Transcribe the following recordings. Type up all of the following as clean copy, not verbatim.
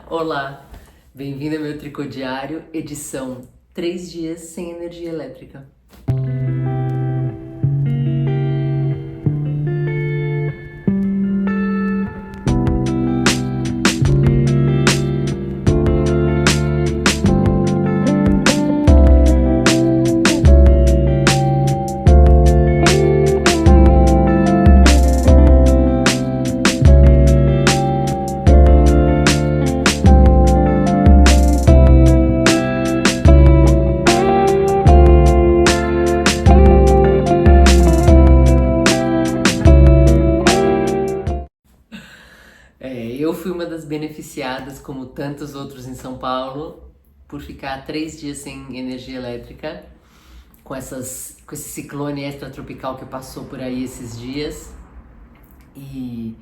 Olá, bem-vindo ao meu Tricô Diário, edição 3 dias sem energia elétrica. Eu fui uma das beneficiadas, como tantos outros em São Paulo, por ficar 3 dias sem energia elétrica, com esse ciclone extratropical que passou por aí esses dias. E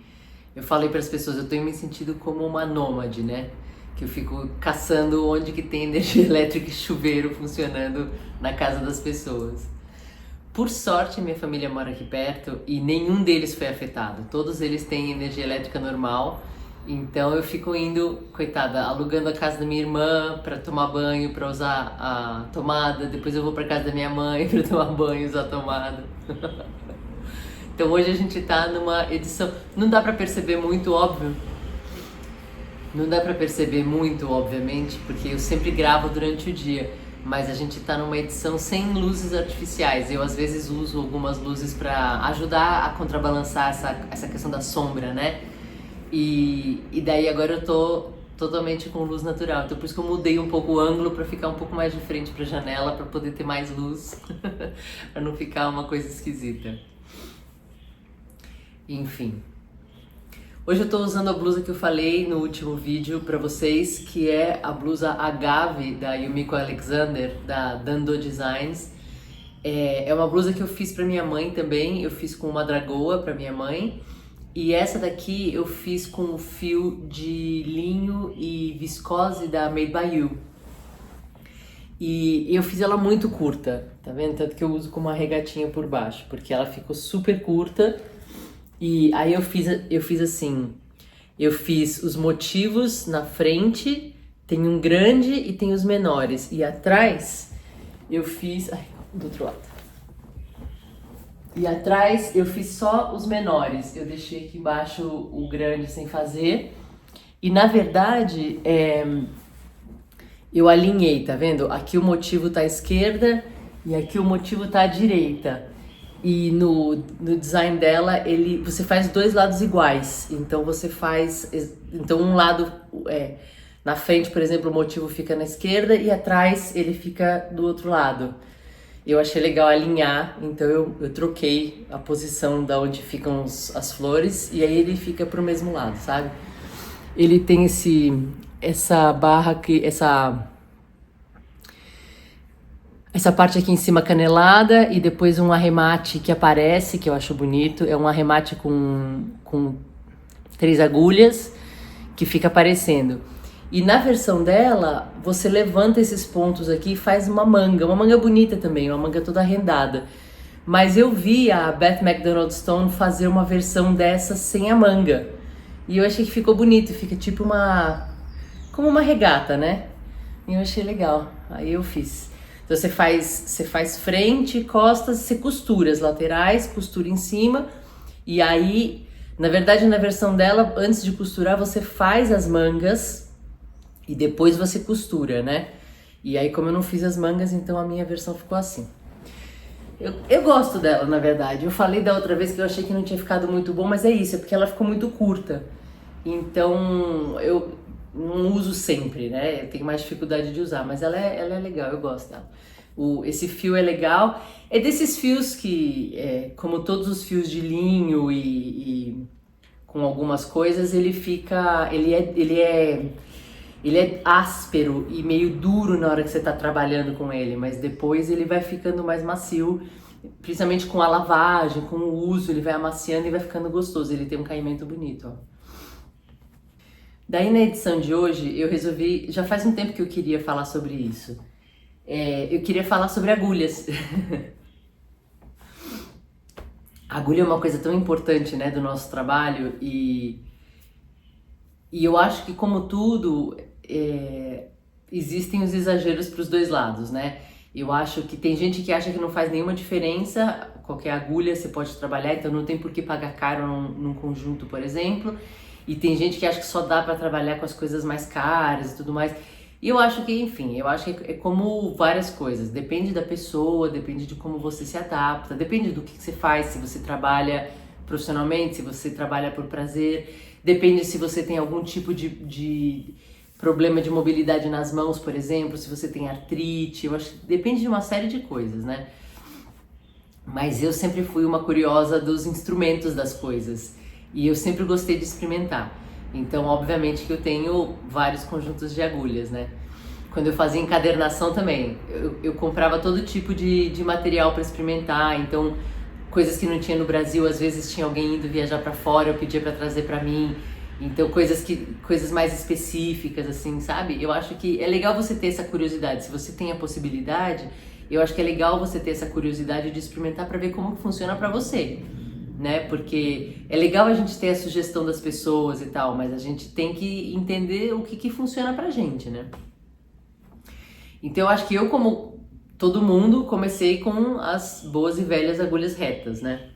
eu falei para as pessoas, eu tenho me sentido como uma nômade, né? Que eu fico caçando onde que tem energia elétrica e chuveiro funcionando na casa das pessoas. Por sorte, minha família mora aqui perto e nenhum deles foi afetado. Todos eles têm energia elétrica normal. Então eu fico indo, coitada, alugando a casa da minha irmã para tomar banho, para usar a tomada. Depois eu vou para casa da minha mãe para tomar banho e usar a tomada. Então hoje a gente tá numa edição, não dá para perceber muito, óbvio. Não dá para perceber muito, obviamente, porque eu sempre gravo durante o dia, mas a gente tá numa edição sem luzes artificiais. Eu às vezes uso algumas luzes para ajudar a contrabalançar essa questão da sombra, né? E daí agora eu tô totalmente com luz natural. Então por isso que eu mudei um pouco o ângulo para ficar um pouco mais de frente para a janela, para poder ter mais luz, para não ficar uma coisa esquisita. Enfim. Hoje eu tô usando a blusa que eu falei no último vídeo pra vocês, que é a blusa Agave da Yumiko Alexander, da Dando Designs. É uma blusa que eu fiz pra minha mãe também, eu fiz com uma dragoa pra minha mãe. E essa daqui eu fiz com o fio de linho e viscose da Made by You. E eu fiz ela muito curta, tá vendo? Tanto que eu uso com uma regatinha por baixo, porque ela ficou super curta. E aí eu fiz assim, eu fiz os motivos na frente, tem um grande e tem os menores. E atrás eu fiz, do outro lado. E atrás eu fiz só os menores. Eu deixei aqui embaixo o grande sem fazer. E na verdade, eu alinhei, tá vendo? Aqui o motivo tá à esquerda e aqui o motivo tá à direita. E no design dela, você faz dois lados iguais. Então você faz, então um lado na frente, por exemplo, o motivo fica na esquerda e atrás ele fica do outro lado. Eu achei legal alinhar, então eu troquei a posição da onde ficam as flores e aí ele fica pro mesmo lado, sabe? Ele tem essa barra aqui, essa parte aqui em cima canelada e depois um arremate que aparece, que eu acho bonito. É um arremate com 3 agulhas que fica aparecendo. E na versão dela, você levanta esses pontos aqui e faz uma manga bonita também, uma manga toda rendada. Mas eu vi a Beth McDonald Stone fazer uma versão dessa sem a manga. E eu achei que ficou bonito, fica tipo como uma regata, né? E eu achei legal, aí eu fiz. Então você faz frente, costas, você costura as laterais, costura em cima. E aí, na verdade, na versão dela, antes de costurar, você faz as mangas e depois você costura, né? E aí, como eu não fiz as mangas, então a minha versão ficou assim. Eu gosto dela, na verdade. Eu falei da outra vez que eu achei que não tinha ficado muito bom, mas é isso, é porque ela ficou muito curta. Então, eu não uso sempre, né? Eu tenho mais dificuldade de usar, mas ela é legal, eu gosto dela. Esse fio é legal. É desses fios que, como todos os fios de linho e com algumas coisas, ele é áspero e meio duro na hora que você tá trabalhando com ele, mas depois ele vai ficando mais macio, principalmente com a lavagem, com o uso, ele vai amaciando e vai ficando gostoso. Ele tem um caimento bonito, ó. Daí na edição de hoje eu resolvi, já faz um tempo que eu queria falar sobre isso. Eu queria falar sobre agulhas. A agulha é uma coisa tão importante, né, do nosso trabalho E eu acho que, como tudo, existem os exageros para os dois lados, né? Eu acho que tem gente que acha que não faz nenhuma diferença, qualquer agulha você pode trabalhar, então não tem por que pagar caro num conjunto, por exemplo. E tem gente que acha que só dá para trabalhar com as coisas mais caras e tudo mais. E eu acho que, enfim, eu acho que é como várias coisas. Depende da pessoa, depende de como você se adapta, depende do que você faz, se você trabalha profissionalmente, se você trabalha por prazer, depende se você tem algum tipo de problema de mobilidade nas mãos, por exemplo, se você tem artrite, eu acho que depende de uma série de coisas, né? Mas eu sempre fui uma curiosa dos instrumentos das coisas e eu sempre gostei de experimentar. Então, obviamente que eu tenho vários conjuntos de agulhas, né? Quando eu fazia encadernação também, eu comprava todo tipo de material para experimentar, então coisas que não tinha no Brasil, às vezes tinha alguém indo viajar para fora, eu pedia para trazer para mim. Então coisas mais específicas assim, sabe? Eu acho que é legal você ter essa curiosidade. Se você tem a possibilidade, eu acho que é legal você ter essa curiosidade de experimentar para ver como que funciona para você, né? Porque é legal a gente ter a sugestão das pessoas e tal, mas a gente tem que entender o que funciona pra gente, né? Então eu acho que eu, como todo mundo, comecei com as boas e velhas agulhas retas, né?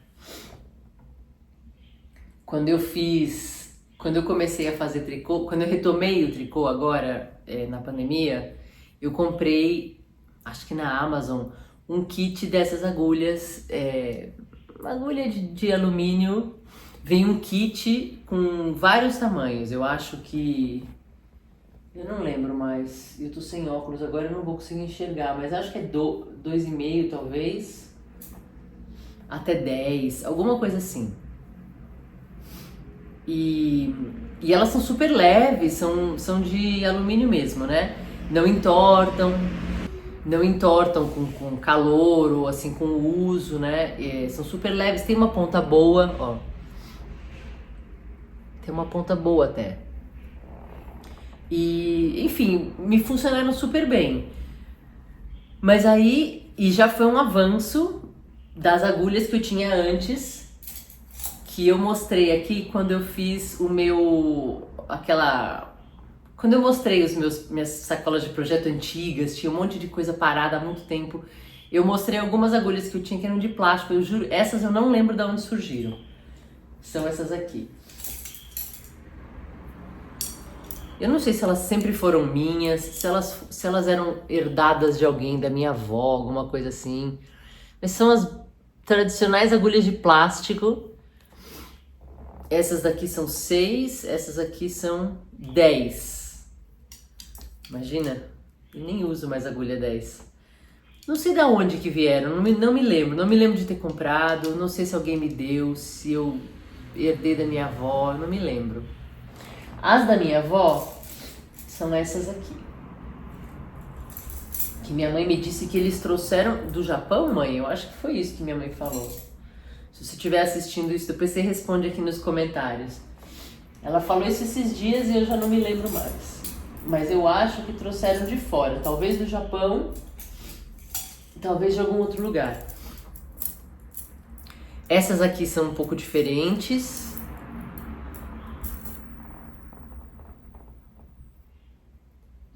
Quando eu comecei a fazer tricô, quando eu retomei o tricô agora, na pandemia, eu comprei, acho que na Amazon, um kit dessas agulhas, uma agulha de alumínio, vem um kit com vários tamanhos, eu acho que... Eu não lembro mais, eu tô sem óculos agora, eu não vou conseguir enxergar, mas acho que é 2,5 talvez, até 10, alguma coisa assim. E elas são super leves, são de alumínio mesmo, né? Não entortam, não entortam com calor ou assim com o uso, né? São super leves, tem uma ponta boa, ó. Tem uma ponta boa até. E, enfim, me funcionaram super bem. Mas aí, e já foi um avanço das agulhas que eu tinha antes, que eu mostrei aqui quando eu fiz o meu, quando eu mostrei minhas sacolas de projeto antigas, tinha um monte de coisa parada há muito tempo, eu mostrei algumas agulhas que eu tinha que eram de plástico, eu juro, essas eu não lembro de onde surgiram, são essas aqui. Eu não sei se elas sempre foram minhas, se elas eram herdadas de alguém, da minha avó, alguma coisa assim, mas são as tradicionais agulhas de plástico. Essas daqui são 6, essas aqui são 10. Imagina, eu nem uso mais agulha 10. Não sei de onde que vieram, não me lembro de ter comprado, não sei se alguém me deu, se eu herdei da minha avó, não me lembro. As da minha avó são essas aqui. Que minha mãe me disse que eles trouxeram do Japão, mãe, eu acho que foi isso que minha mãe falou. Se você estiver assistindo isso, depois você responde aqui nos comentários. Ela falou isso esses dias e eu já não me lembro mais. Mas eu acho que trouxeram de fora. Talvez do Japão, talvez de algum outro lugar. Essas aqui são um pouco diferentes.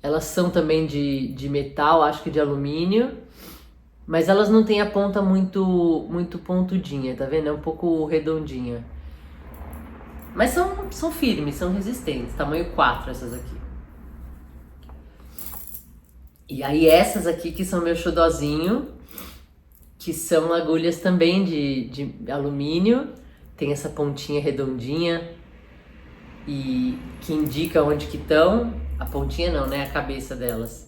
Elas são também de metal, acho que de alumínio. Mas elas não têm a ponta muito pontudinha, tá vendo? É um pouco redondinha. Mas são firmes, são resistentes. Tamanho 4 essas aqui. E aí essas aqui que são meu xodozinho, que são agulhas também de alumínio. Tem essa pontinha redondinha e que indica onde que estão. A pontinha não, né? A cabeça delas.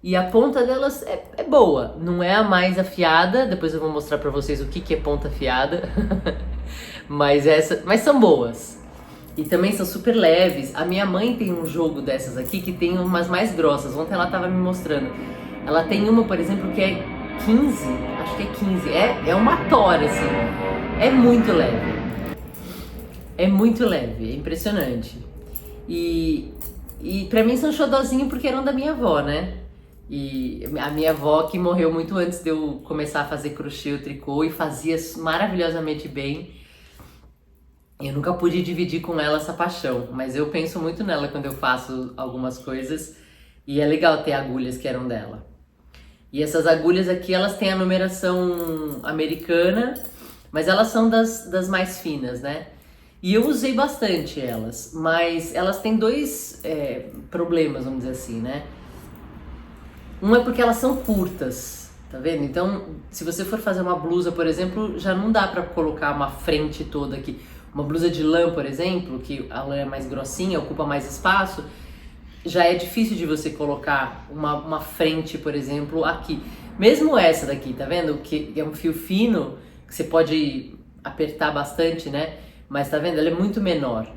E a ponta delas é boa, não é a mais afiada, depois eu vou mostrar pra vocês o que é ponta afiada, mas são boas. E também são super leves. A minha mãe tem um jogo dessas aqui que tem umas mais grossas, ontem ela tava me mostrando. Ela tem uma, por exemplo, que é 15, acho que é 15, é uma tora assim, é muito leve. É muito leve, é impressionante. E pra mim são xodozinho porque eram da minha avó, né? E a minha avó, que morreu muito antes de eu começar a fazer crochê ou tricô e fazia maravilhosamente bem, Eu nunca pude dividir com ela essa paixão, mas eu penso muito nela quando eu faço algumas coisas e é legal ter agulhas que eram dela. E essas agulhas aqui, elas têm a numeração americana, mas elas são das mais finas, né? E eu usei bastante elas, mas elas têm dois problemas, vamos dizer assim, né? Um é porque elas são curtas, tá vendo? Então, se você for fazer uma blusa, por exemplo, já não dá pra colocar uma frente toda aqui. Uma blusa de lã, por exemplo, que a lã é mais grossinha, ocupa mais espaço, já é difícil de você colocar uma frente, por exemplo, aqui. Mesmo essa daqui, tá vendo? Que é um fio fino, que você pode apertar bastante, né? Mas tá vendo? Ela é muito menor.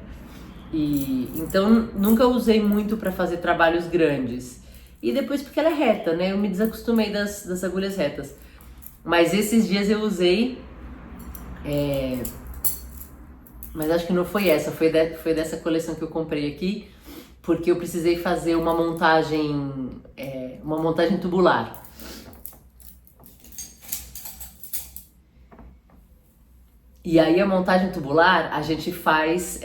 E então nunca usei muito para fazer trabalhos grandes. E depois porque ela é reta, né? Eu me desacostumei das agulhas retas. Mas esses dias eu usei... Mas acho que não foi essa, foi dessa coleção que eu comprei aqui, porque eu precisei fazer uma montagem tubular. E aí a montagem tubular a gente faz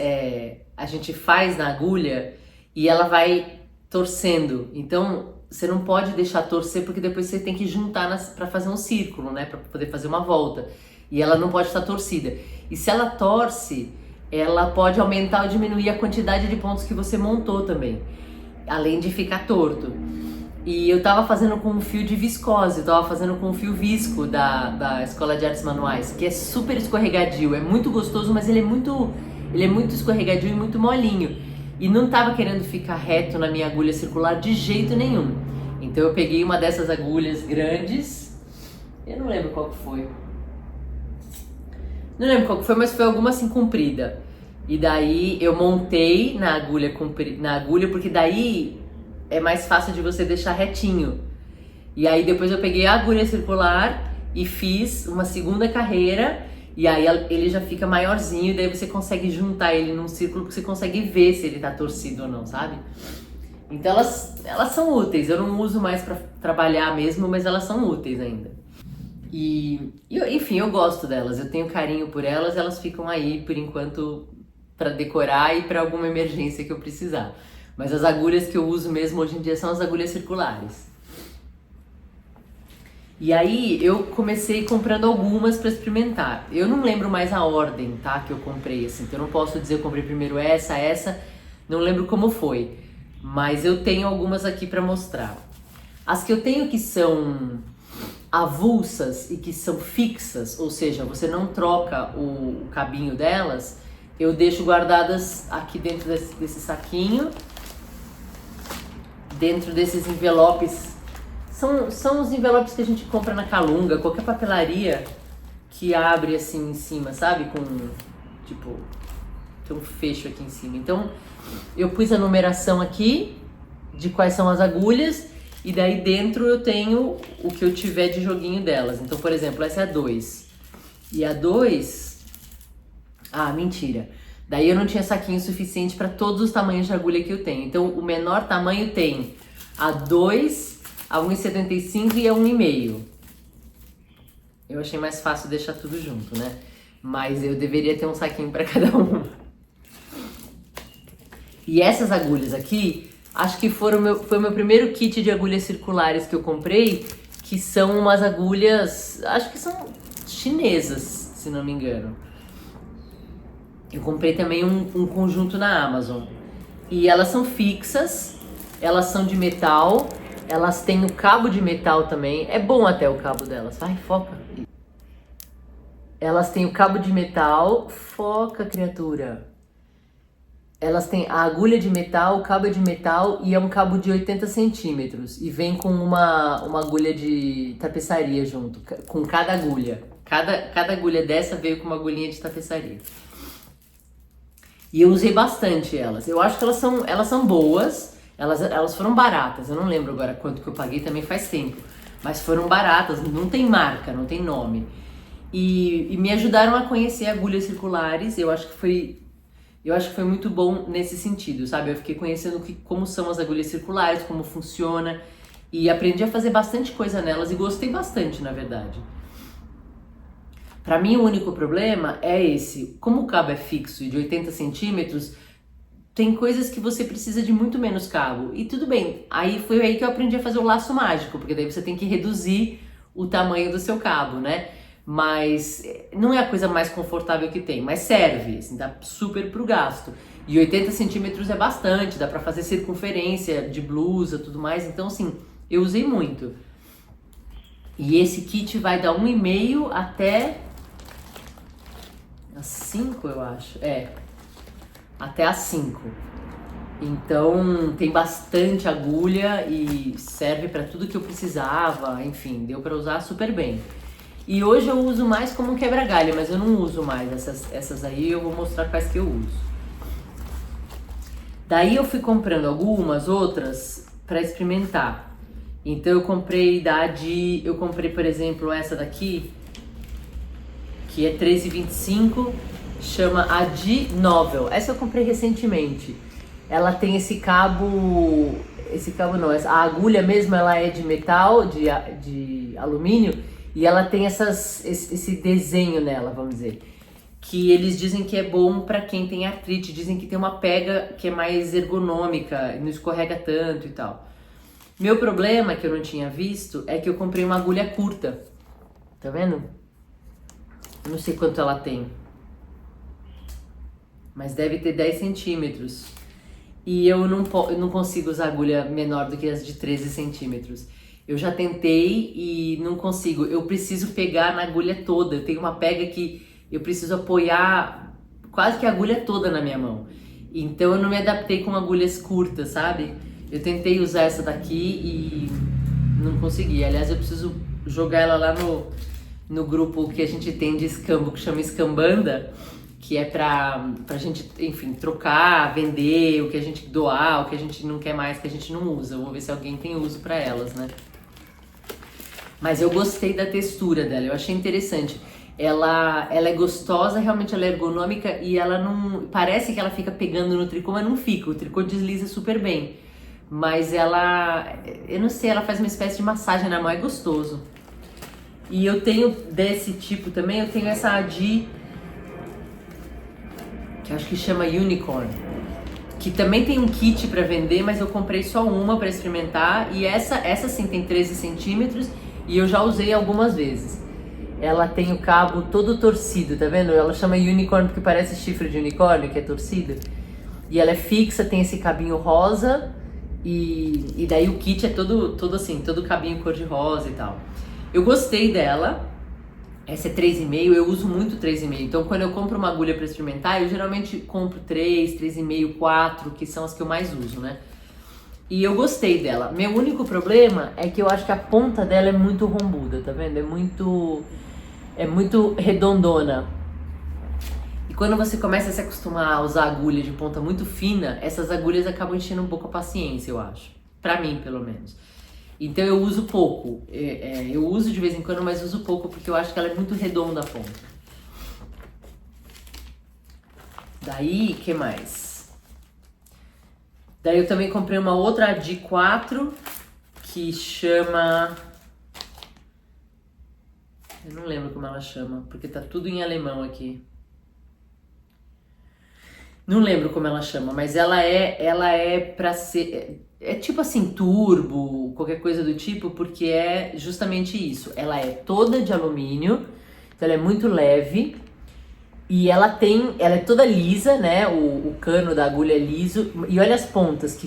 na agulha e ela vai torcendo. Então você não pode deixar torcer porque depois você tem que juntar para fazer um círculo, né, para poder fazer uma volta. E ela não pode estar torcida. E se ela torce, ela pode aumentar ou diminuir a quantidade de pontos que você montou também, além de ficar torto. E eu tava fazendo com um fio de viscose, eu tava fazendo com um fio visco da Escola de Artes Manuais, que é super escorregadio, é muito gostoso, mas ele é muito escorregadio e muito molinho. E não tava querendo ficar reto na minha agulha circular de jeito nenhum. Então eu peguei uma dessas agulhas grandes, eu não lembro qual que foi. Não lembro qual que foi, mas foi alguma assim comprida. E daí eu montei na agulha, porque daí é mais fácil de você deixar retinho. E aí depois eu peguei a agulha circular e fiz uma segunda carreira, e aí ele já fica maiorzinho, e daí você consegue juntar ele num círculo que você consegue ver se ele tá torcido ou não, sabe? Então elas são úteis, eu não uso mais pra trabalhar mesmo, mas elas são úteis ainda. Enfim, eu gosto delas, eu tenho carinho por elas, elas ficam aí por enquanto para decorar e para alguma emergência que eu precisar. Mas as agulhas que eu uso mesmo hoje em dia são as agulhas circulares. E aí eu comecei comprando algumas para experimentar. Eu não lembro mais a ordem, tá, que eu comprei, assim, então eu não posso dizer que eu comprei primeiro essa, não lembro como foi. Mas eu tenho algumas aqui para mostrar. As que eu tenho que são avulsas e que são fixas, ou seja, você não troca o cabinho delas, eu deixo guardadas aqui dentro desse saquinho, dentro desses envelopes. São os envelopes que a gente compra na Calunga, qualquer papelaria que abre assim em cima, sabe? Com, tipo, tem um fecho aqui em cima. Então, eu pus a numeração aqui de quais são as agulhas. E daí dentro eu tenho o que eu tiver de joguinho delas. Então, por exemplo, essa é a 2. E a 2... Ah, mentira. Daí eu não tinha saquinho suficiente para todos os tamanhos de agulha que eu tenho. Então, o menor tamanho tem a 2, a 1,75 e a 1,5. Eu achei mais fácil deixar tudo junto, né? Mas eu deveria ter um saquinho para cada uma. E essas agulhas aqui... Acho que foi o meu primeiro kit de agulhas circulares que eu comprei, que são umas agulhas, acho que são chinesas, se não me engano. Eu comprei também um conjunto na Amazon. E elas são fixas, elas são de metal, elas têm o cabo de metal também. É bom até o cabo delas. Vai, foca. Elas têm o cabo de metal. Foca, criatura. Elas têm a agulha de metal, o cabo é de metal e é um cabo de 80 centímetros. E vem com uma agulha de tapeçaria junto, com cada agulha. Cada agulha dessa veio com uma agulhinha de tapeçaria. E eu usei bastante elas. Eu acho que elas são boas, elas foram baratas. Eu não lembro agora quanto que eu paguei, também faz tempo. Mas foram baratas, não tem marca, não tem nome. E me ajudaram a conhecer agulhas circulares. Eu acho que foi muito bom nesse sentido, sabe? Eu fiquei conhecendo como são as agulhas circulares, como funciona, e aprendi a fazer bastante coisa nelas e gostei bastante, na verdade. Pra mim o único problema é esse, como o cabo é fixo e de 80 centímetros, tem coisas que você precisa de muito menos cabo. E tudo bem, aí foi aí que eu aprendi a fazer o laço mágico, porque daí você tem que reduzir o tamanho do seu cabo, né? Mas não é a coisa mais confortável que tem, mas serve, assim, dá super pro gasto. E 80 centímetros é bastante, dá pra fazer circunferência de blusa, tudo mais, então assim, eu usei muito. E esse kit vai dar 1,5 até as 5, eu acho, até as 5. Então tem bastante agulha e serve para tudo que eu precisava, enfim, deu para usar super bem. E hoje eu uso mais como um quebra-galho, mas eu não uso mais essas aí, eu vou mostrar quais que eu uso. Daí eu fui comprando algumas outras para experimentar. Então eu comprei eu comprei, por exemplo, essa daqui, que é 3,25, chama Adi Novel. Essa eu comprei recentemente. Ela tem esse cabo não, a agulha mesmo, ela é de metal, de alumínio, e ela tem esse desenho nela, vamos dizer, que eles dizem que é bom para quem tem artrite, dizem que tem uma pega que é mais ergonômica, não escorrega tanto e tal. Meu problema, que eu não tinha visto, é que eu comprei uma agulha curta, tá vendo? Eu não sei quanto ela tem, mas deve ter 10 centímetros. E eu não consigo usar agulha menor do que as de 13 centímetros. Eu já tentei e não consigo. Eu preciso pegar na agulha toda. Eu tenho uma pega que eu preciso apoiar quase que a agulha toda na minha mão. Então eu não me adaptei com agulhas curtas, sabe? Eu tentei usar essa daqui e não consegui. Aliás, eu preciso jogar ela lá no grupo que a gente tem de escambo, que chama Escambanda, que é pra gente, enfim, trocar, vender, o que a gente doar, o que a gente não quer mais, que a gente não usa. Eu vou ver se alguém tem uso pra elas, né? Mas eu gostei da textura dela, eu achei interessante. Ela é gostosa, realmente ela é ergonômica e ela não... Parece que ela fica pegando no tricô, mas não fica. O tricô desliza super bem. Mas ela... Eu não sei, ela faz uma espécie de massagem na mão, é gostoso. E eu tenho desse tipo também, eu tenho essa Adi, que acho que chama Unicorn, que também tem um kit para vender, mas eu comprei só uma para experimentar, e essa sim tem 13 centímetros e eu já usei algumas vezes. Ela tem o cabo todo torcido, tá vendo? Ela chama Unicorn porque parece chifre de unicórnio, que é torcido. E ela é fixa, tem esse cabinho rosa, e daí o kit é todo assim, todo cabinho cor de rosa e tal. Eu gostei dela. Essa é 3,5, eu uso muito 3,5. Então quando eu compro uma agulha para experimentar, eu geralmente compro 3, 3,5, 4, que são as que eu mais uso, né? E eu gostei dela. Meu único problema é que eu acho que a ponta dela é muito rombuda, tá vendo? É muito redondona. E quando você começa a se acostumar a usar agulha de ponta muito fina, essas agulhas acabam enchendo um pouco a paciência, eu acho. Pra mim, pelo menos. Então eu uso pouco. Eu uso de vez em quando, mas uso pouco porque eu acho que ela é muito redonda a ponta. Daí, que mais? Daí eu também comprei uma outra Adi 4 que chama... Eu não lembro como ela chama, porque tá tudo em alemão aqui. Não lembro como ela chama, mas ela é pra ser... É tipo assim, turbo, qualquer coisa do tipo, porque é justamente isso. Ela é toda de alumínio, então ela é muito leve. E ela é toda lisa, né? O cano da agulha é liso. E olha as pontas,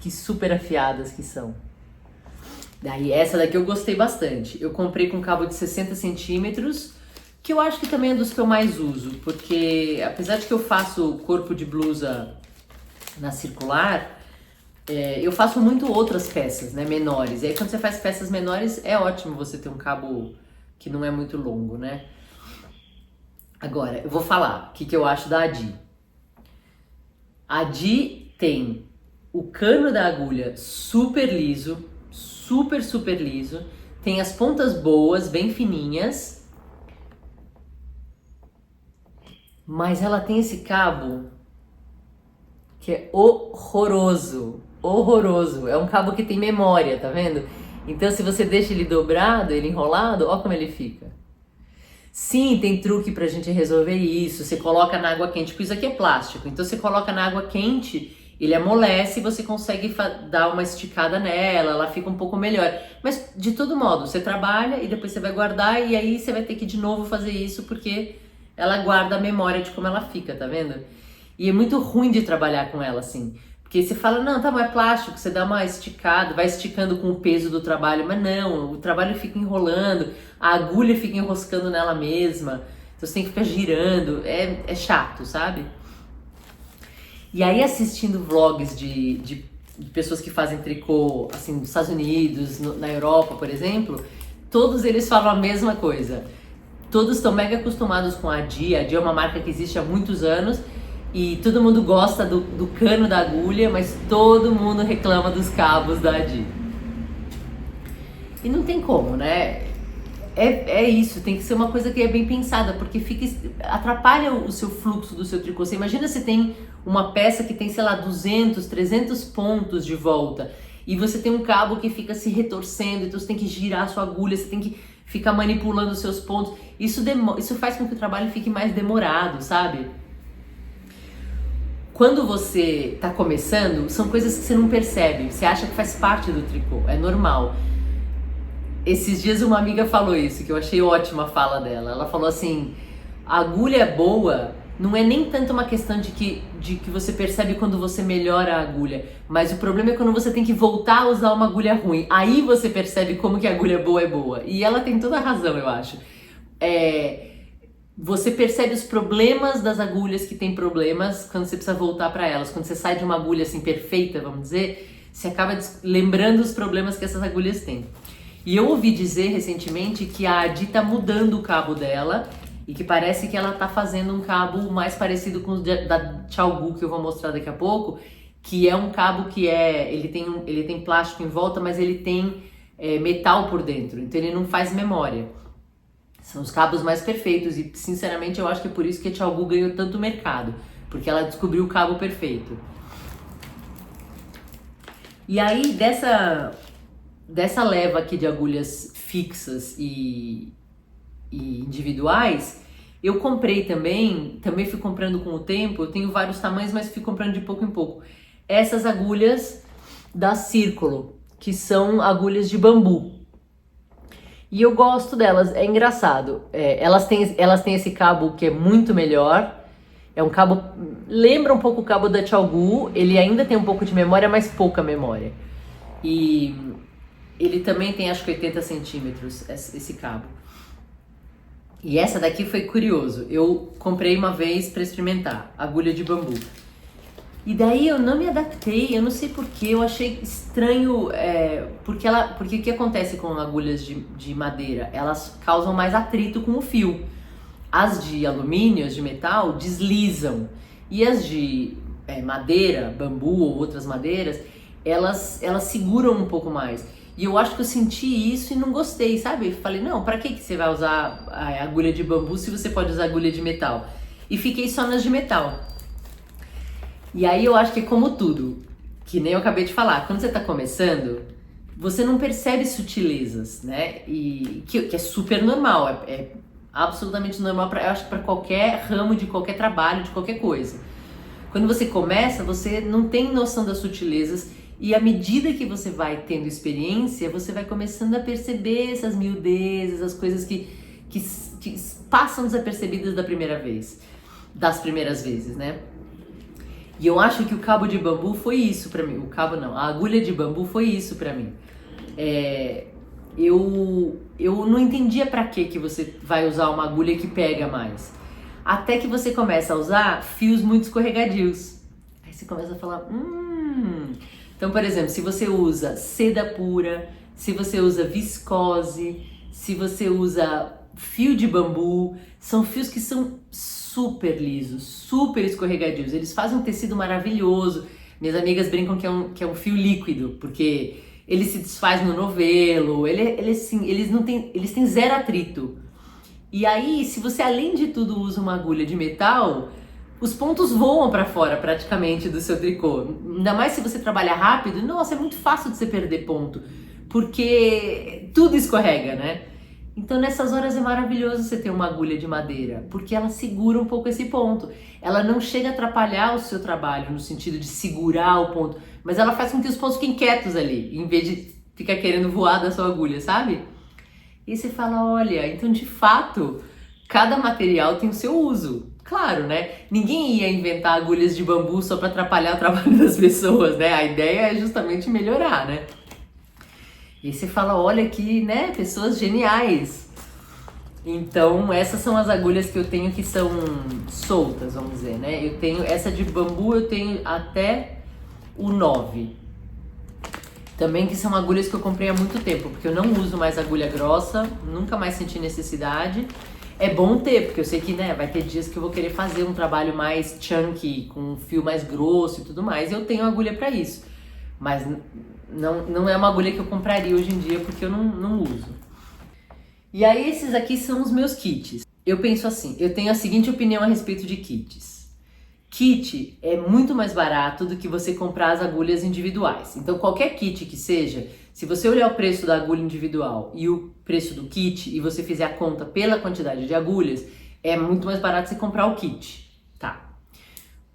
que super afiadas que são. Daí essa daqui eu gostei bastante. Eu comprei com cabo de 60 centímetros, que eu acho que também é dos que eu mais uso. Porque apesar de que eu faço corpo de blusa na circular, eu faço muito outras peças, né? Menores. E aí quando você faz peças menores, é ótimo você ter um cabo que não é muito longo, né? Agora, eu vou falar o que eu acho da Adi. A Adi tem o cano da agulha super liso, super liso. Tem as pontas boas, bem fininhas. Mas ela tem esse cabo que é horroroso. Horroroso. É um cabo que tem memória, tá vendo? Então se você deixa ele dobrado, ele enrolado, ó como ele fica. Sim, tem truque pra gente resolver isso. Você coloca na água quente, porque isso aqui é plástico. Então você coloca na água quente, ele amolece e você consegue dar uma esticada nela, ela fica um pouco melhor. Mas de todo modo, você trabalha e depois você vai guardar e aí você vai ter que de novo fazer isso porque ela guarda a memória de como ela fica, tá vendo? E é muito ruim de trabalhar com ela assim. Porque você fala, não, tá bom, é plástico, você dá uma esticada, vai esticando com o peso do trabalho, mas não, o trabalho fica enrolando, a agulha fica enroscando nela mesma, então você tem que ficar girando, é chato, sabe? E aí assistindo vlogs de pessoas que fazem tricô, assim, nos Estados Unidos, na Europa, por exemplo, todos eles falam a mesma coisa. Todos estão mega acostumados com a Adi é uma marca que existe há muitos anos, e todo mundo gosta do cano da agulha, mas todo mundo reclama dos cabos da Adi. E não tem como, né? É isso, tem que ser uma coisa que é bem pensada, porque atrapalha o seu fluxo do seu tricô. Você imagina se tem uma peça que tem, sei lá, 200, 300 pontos de volta, e você tem um cabo que fica se retorcendo, então você tem que girar a sua agulha, você tem que ficar manipulando os seus pontos. Isso faz com que o trabalho fique mais demorado, sabe? Quando você tá começando, são coisas que você não percebe, você acha que faz parte do tricô, é normal. Esses dias uma amiga falou isso, que eu achei ótima a fala dela. Ela falou assim, a agulha boa não é nem tanto uma questão de que você percebe quando você melhora a agulha, mas o problema é quando você tem que voltar a usar uma agulha ruim. Aí você percebe como que a agulha boa é boa. E ela tem toda a razão, eu acho. Você percebe os problemas das agulhas que tem problemas quando você precisa voltar para elas. Quando você sai de uma agulha assim perfeita, vamos dizer, você acaba lembrando os problemas que essas agulhas têm. E eu ouvi dizer recentemente que a Adi tá mudando o cabo dela e que parece que ela tá fazendo um cabo mais parecido com o da Xiaogu, que eu vou mostrar daqui a pouco, que é um cabo que ele tem plástico em volta, mas ele tem metal por dentro, então ele não faz memória. São os cabos mais perfeitos e, sinceramente, eu acho que é por isso que a Xiaogu ganhou tanto mercado, porque ela descobriu o cabo perfeito. E aí, dessa leva aqui de agulhas fixas e individuais, eu comprei também fui comprando com o tempo, eu tenho vários tamanhos, mas fui comprando de pouco em pouco, essas agulhas da Círculo, que são agulhas de bambu. E eu gosto delas, é engraçado, elas têm esse cabo que é muito melhor, é um cabo, lembra um pouco o cabo da Xiaogu, ele ainda tem um pouco de memória, mas pouca memória. E ele também tem acho que 80 centímetros esse cabo. E essa daqui foi curioso, eu comprei uma vez para experimentar, agulha de bambu. E daí eu não me adaptei, eu não sei porquê, eu achei estranho, porque o que acontece com agulhas de madeira? Elas causam mais atrito com o fio. As de alumínio, as de metal, deslizam. E as de madeira, bambu ou outras madeiras, elas seguram um pouco mais. E eu acho que eu senti isso e não gostei, sabe? Falei, não, pra que você vai usar a agulha de bambu se você pode usar agulha de metal? E fiquei só nas de metal. E aí eu acho que é como tudo, que nem eu acabei de falar, quando você tá começando, você não percebe sutilezas, né? E que é super normal, é absolutamente normal, eu acho que para qualquer ramo de qualquer trabalho, de qualquer coisa. Quando você começa, você não tem noção das sutilezas e à medida que você vai tendo experiência, você vai começando a perceber essas miudezas, as coisas que passam desapercebidas das primeiras vezes, né? E eu acho que o cabo de bambu foi isso pra mim. A agulha de bambu foi isso pra mim. Eu não entendia pra que você vai usar uma agulha que pega mais. Até que você começa a usar fios muito escorregadios. Aí você começa a falar, Então, por exemplo, se você usa seda pura, se você usa viscose, se você usa fio de bambu, são fios que são super lisos, super escorregadios. Eles fazem um tecido maravilhoso. Minhas amigas brincam que é um fio líquido, porque ele se desfaz no novelo, eles têm zero atrito. E aí, se você além de tudo usa uma agulha de metal, os pontos voam para fora praticamente do seu tricô. Ainda mais se você trabalha rápido, nossa, é muito fácil de você perder ponto, porque tudo escorrega, né? Então nessas horas é maravilhoso você ter uma agulha de madeira, porque ela segura um pouco esse ponto. Ela não chega a atrapalhar o seu trabalho no sentido de segurar o ponto, mas ela faz com que os pontos fiquem quietos ali, em vez de ficar querendo voar da sua agulha, sabe? E você fala, olha, então de fato, cada material tem o seu uso. Claro, né? Ninguém ia inventar agulhas de bambu só para atrapalhar o trabalho das pessoas, né? A ideia é justamente melhorar, né? E você fala, olha aqui, né? Pessoas geniais. Então, essas são as agulhas que eu tenho que são soltas, vamos dizer, né? Eu tenho essa de bambu, eu tenho até o 9. Também que são agulhas que eu comprei há muito tempo, porque eu não uso mais agulha grossa, nunca mais senti necessidade. É bom ter, porque eu sei que, né, vai ter dias que eu vou querer fazer um trabalho mais chunky, com um fio mais grosso e tudo mais, e eu tenho agulha para isso. Mas não é uma agulha que eu compraria hoje em dia, porque eu não uso. E aí esses aqui são os meus kits. Eu penso assim, eu tenho a seguinte opinião a respeito de kits. Kit é muito mais barato do que você comprar as agulhas individuais. Então qualquer kit que seja, se você olhar o preço da agulha individual e o preço do kit e você fizer a conta pela quantidade de agulhas, é muito mais barato você comprar o kit, tá?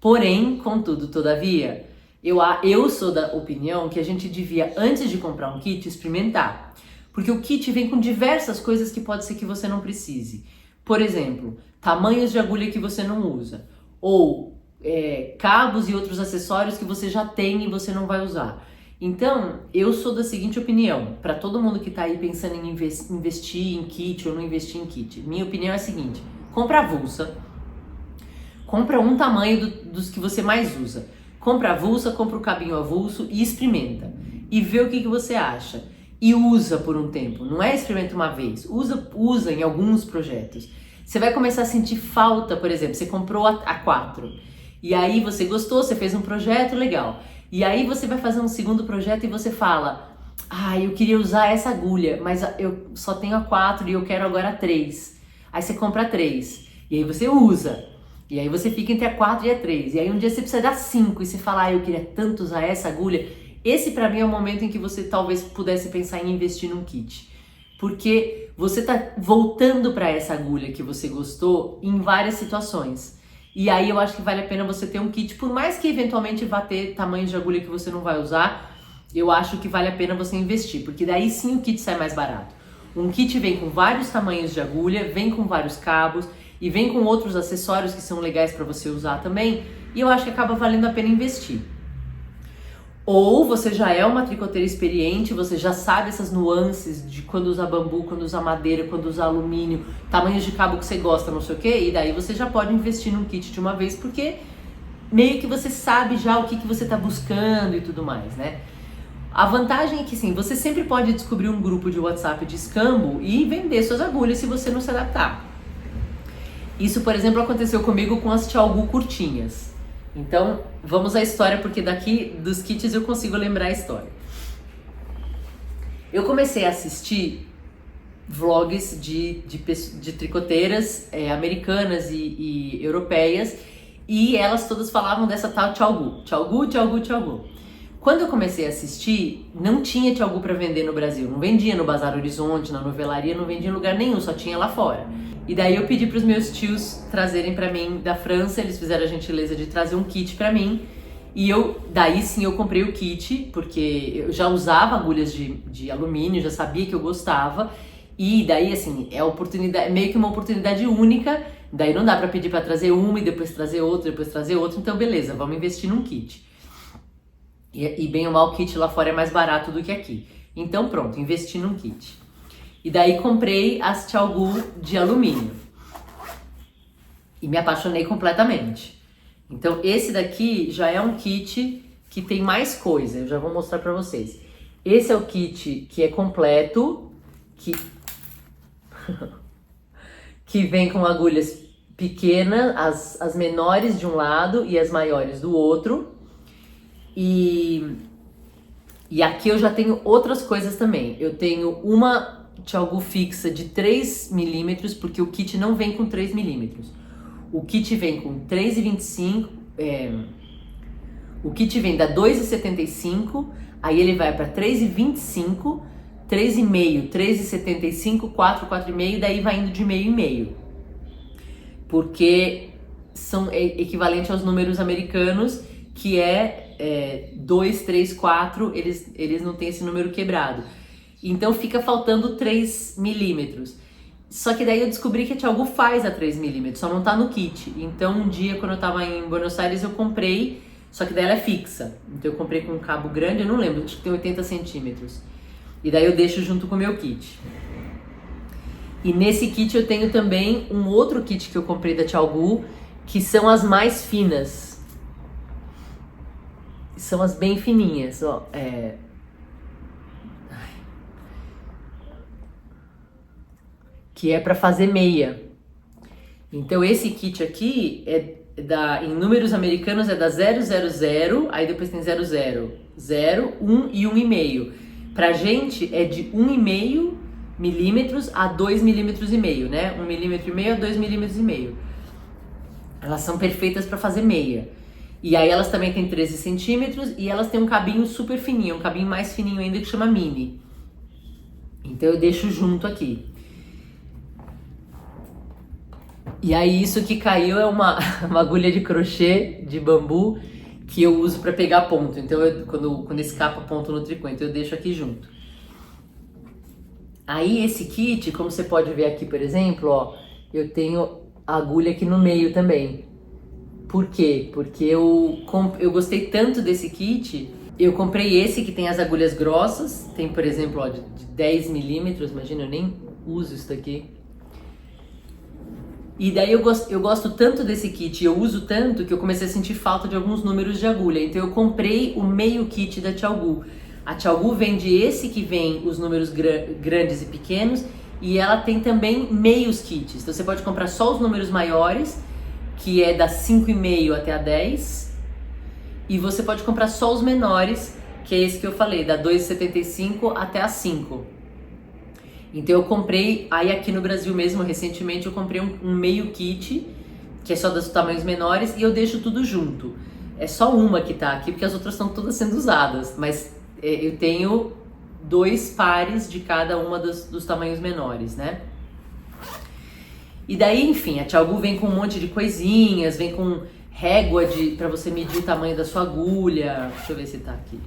Porém, contudo, todavia, eu sou da opinião que a gente devia, antes de comprar um kit, experimentar. Porque o kit vem com diversas coisas que pode ser que você não precise. Por exemplo, tamanhos de agulha que você não usa. Ou cabos e outros acessórios que você já tem e você não vai usar. Então, eu sou da seguinte opinião, para todo mundo que tá aí pensando em investir em kit ou não investir em kit. Minha opinião é a seguinte, compra avulsa, compra um tamanho dos que você mais usa. Compra avulsa, compra o cabinho avulso e experimenta. E vê o que você acha. E usa por um tempo, não é experimenta uma vez, usa em alguns projetos. Você vai começar a sentir falta, por exemplo, você comprou a 4, e aí você gostou, você fez um projeto legal, e aí você vai fazer um segundo projeto e você fala, eu queria usar essa agulha, mas eu só tenho a 4 e eu quero agora a 3. Aí você compra a 3, e aí você usa, e aí você fica entre a 4 e a 3, e aí um dia você precisa da 5 e você fala, eu queria tanto usar essa agulha. Esse pra mim é o momento em que você talvez pudesse pensar em investir num kit. Porque você tá voltando para essa agulha que você gostou em várias situações. E aí eu acho que vale a pena você ter um kit, por mais que eventualmente vá ter tamanhos de agulha que você não vai usar, eu acho que vale a pena você investir, porque daí sim o kit sai mais barato. Um kit vem com vários tamanhos de agulha, vem com vários cabos e vem com outros acessórios que são legais para você usar também, e eu acho que acaba valendo a pena investir. Ou você já é uma tricoteira experiente, você já sabe essas nuances de quando usar bambu, quando usar madeira, quando usar alumínio, tamanhos de cabo que você gosta, não sei o que, e daí você já pode investir num kit de uma vez, porque meio que você sabe já o que você tá buscando e tudo mais, né? A vantagem é que sim, você sempre pode descobrir um grupo de WhatsApp de escambo e vender suas agulhas se você não se adaptar. Isso, por exemplo, aconteceu comigo com as Tchalgu curtinhas. Então, vamos à história, porque daqui dos kits eu consigo lembrar a história. Eu comecei a assistir vlogs de tricoteiras americanas e europeias, e elas todas falavam dessa tal Tchalgu. Tchalgu, Tchalgu, Tchalgu. Quando eu comecei a assistir, não tinha Tchalgu para vender no Brasil. Não vendia no Bazar Horizonte, na novelaria, não vendia em lugar nenhum, só tinha lá fora. E daí eu pedi para os meus tios trazerem para mim da França, eles fizeram a gentileza de trazer um kit para mim. E daí sim eu comprei o kit, porque eu já usava agulhas de alumínio, já sabia que eu gostava. E daí assim, é meio que uma oportunidade única, daí não dá para pedir para trazer uma e depois trazer outra, então beleza, vamos investir num kit. E bem ou mal o kit lá fora é mais barato do que aqui. Então pronto, investi num kit. E daí comprei as Tchalgu de alumínio. E me apaixonei completamente. Então esse daqui já é um kit que tem mais coisa, eu já vou mostrar pra vocês. Esse é o kit que é completo, que vem com agulhas pequenas, as menores de um lado e as maiores do outro. E aqui eu já tenho outras coisas também. Eu tenho uma Tchalgu fixa de 3 milímetros, porque o kit não vem com 3 milímetros. O kit vem com 3,25, o kit vem da 2,75, aí ele vai para 3,25, 3,5, 3,75, 4, 4,5, daí vai indo de meio em meio. Porque são equivalente aos números americanos, que é 2, 3, 4, eles não têm esse número quebrado. Então fica faltando 3 milímetros. Só que daí eu descobri que a Tchau Gu faz a 3 milímetros, só não tá no kit. Então um dia, quando eu tava em Buenos Aires, eu comprei, só que daí ela é fixa. Então eu comprei com um cabo grande, eu não lembro, acho que tem 80 centímetros. E daí eu deixo junto com o meu kit. E nesse kit eu tenho também um outro kit que eu comprei da Tchau Gu, que são as mais finas. São as bem fininhas, ó. Que é para fazer meia. Então esse kit aqui em números americanos é da 000, aí depois tem 00, 0, 1 e 1,5. Pra gente é de 1,5 milímetros a 2,5 milímetros, né? 1,5 milímetro a 2,5 milímetros. Elas são perfeitas para fazer meia. E aí elas também têm 13 centímetros e elas têm um cabinho super fininho, um cabinho mais fininho ainda que chama mini. Então eu deixo junto aqui. E aí isso que caiu é uma agulha de crochê de bambu que eu uso para pegar ponto. Então quando escapa ponto no tricô, então eu deixo aqui junto. Aí esse kit, como você pode ver aqui, por exemplo, ó, eu tenho a agulha aqui no meio também. Por quê? Porque eu gostei tanto desse kit, eu comprei esse que tem as agulhas grossas, tem por exemplo, ó, de 10 milímetros, imagina, eu nem uso isso daqui. E daí eu gosto tanto desse kit, eu uso tanto que eu comecei a sentir falta de alguns números de agulha. Então eu comprei o meio kit da Tchau Gu. A Tchau Gu vende esse que vem os números grandes e pequenos, e ela tem também meios kits. Então você pode comprar só os números maiores, que é da 5,5 até a 10, e você pode comprar só os menores, que é esse que eu falei, da 2,75 até a 5. Então eu comprei, aí aqui no Brasil mesmo, recentemente eu comprei um meio kit, que é só dos tamanhos menores, e eu deixo tudo junto. É só uma que tá aqui, porque as outras estão todas sendo usadas, mas eu tenho 2 pares de cada uma dos tamanhos menores, né? E daí, enfim, a Tchau Gu vem com um monte de coisinhas, vem com régua pra você medir o tamanho da sua agulha. Deixa eu ver se tá aqui.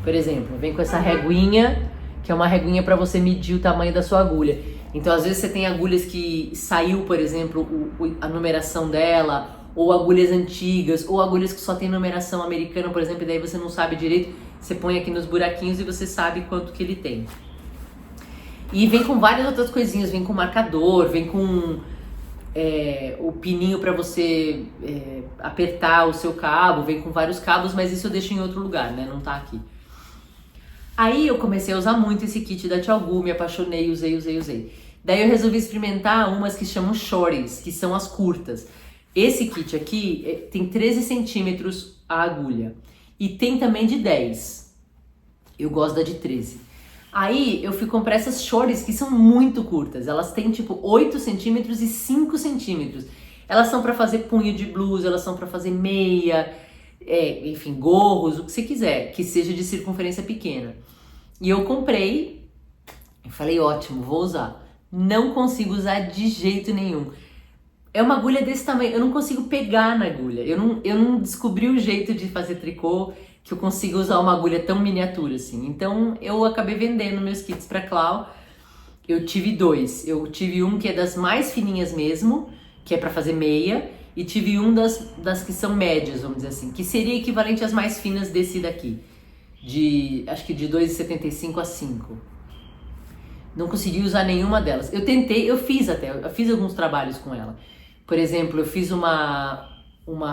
Por exemplo, vem com essa reguinha, que é uma reguinha para você medir o tamanho da sua agulha. Então, às vezes você tem agulhas que saiu, por exemplo, a numeração dela, ou agulhas antigas, ou agulhas que só tem numeração americana, por exemplo, e daí você não sabe direito, você põe aqui nos buraquinhos e você sabe quanto que ele tem. E vem com várias outras coisinhas, vem com marcador, vem com o pininho para você apertar o seu cabo, vem com vários cabos, mas isso eu deixo em outro lugar, né? Não tá aqui. Aí eu comecei a usar muito esse kit da Tchau Gu, me apaixonei, usei. Daí eu resolvi experimentar umas que chamam shorties, que são as curtas. Esse kit aqui tem 13 centímetros a agulha e tem também de 10. Eu gosto da de 13. Aí eu fui comprar essas shorties que são muito curtas. Elas têm tipo 8 centímetros e 5 centímetros. Elas são para fazer punho de blusa, elas são para fazer meia, enfim, gorros, o que você quiser, que seja de circunferência pequena. E eu comprei, e falei, ótimo, vou usar. Não consigo usar de jeito nenhum. É uma agulha desse tamanho, eu não consigo pegar na agulha. Eu não descobri o jeito de fazer tricô que eu consigo usar uma agulha tão miniatura assim. Então eu acabei vendendo meus kits pra Clau. Eu tive 2. Eu tive um que é das mais fininhas mesmo, que é pra fazer meia, e tive um das que são médias, vamos dizer assim, que seria equivalente às mais finas desse daqui, acho que de 2,75 a 5. Não consegui usar nenhuma delas. Eu tentei, eu fiz alguns trabalhos com ela. Por exemplo, eu fiz uma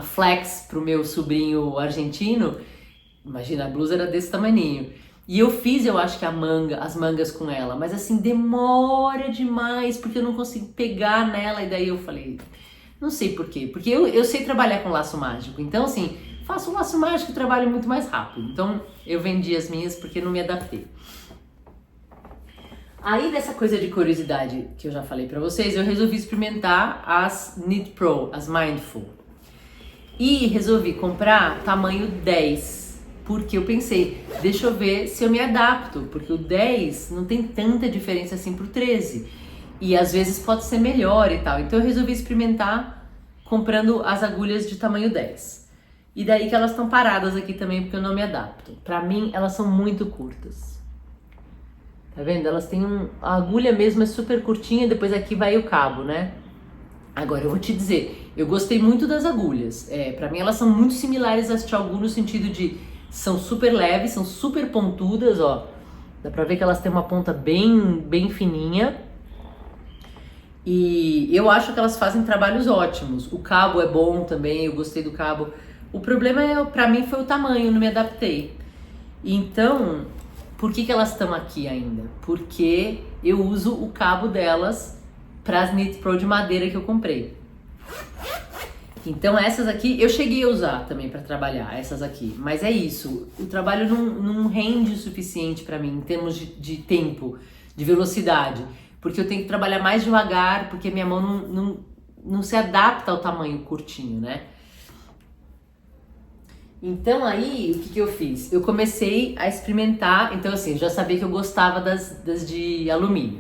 flex pro meu sobrinho argentino. Imagina, a blusa era desse tamaninho. E eu fiz, eu acho que as mangas com ela, mas assim, demora demais, porque eu não consigo pegar nela. E daí eu falei, não sei por quê. Porque eu sei trabalhar com laço mágico. Então, assim, faço um laço mágico e trabalho muito mais rápido. Então, eu vendi as minhas porque não me adaptei. Aí, dessa coisa de curiosidade que eu já falei pra vocês, eu resolvi experimentar as Knit Pro, as Mindful. E resolvi comprar tamanho 10, porque eu pensei, deixa eu ver se eu me adapto, porque o 10 não tem tanta diferença assim pro 13. E às vezes pode ser melhor e tal. Então eu resolvi experimentar comprando as agulhas de tamanho 10. E daí que elas estão paradas aqui também, porque eu não me adapto. Pra mim, elas são muito curtas. Tá vendo? Elas têm a agulha mesmo é super curtinha, depois aqui vai o cabo, né? Agora, eu vou te dizer, eu gostei muito das agulhas. Pra mim, elas são muito similares às Xiaogu no sentido de são super leves, são super pontudas, ó. Dá pra ver que elas têm uma ponta bem fininha. E eu acho que elas fazem trabalhos ótimos. O cabo é bom também, eu gostei do cabo. O problema pra mim foi o tamanho, não me adaptei. Então, por que elas estão aqui ainda? Porque eu uso o cabo delas para as Knit Pro de madeira que eu comprei. Então essas aqui eu cheguei a usar também para trabalhar, essas aqui. Mas é isso, o trabalho não rende o suficiente para mim em termos de tempo, de velocidade. Porque eu tenho que trabalhar mais devagar, porque minha mão não se adapta ao tamanho curtinho, né? Então aí, o que eu fiz? Eu comecei a experimentar, então assim, eu já sabia que eu gostava das de alumínio.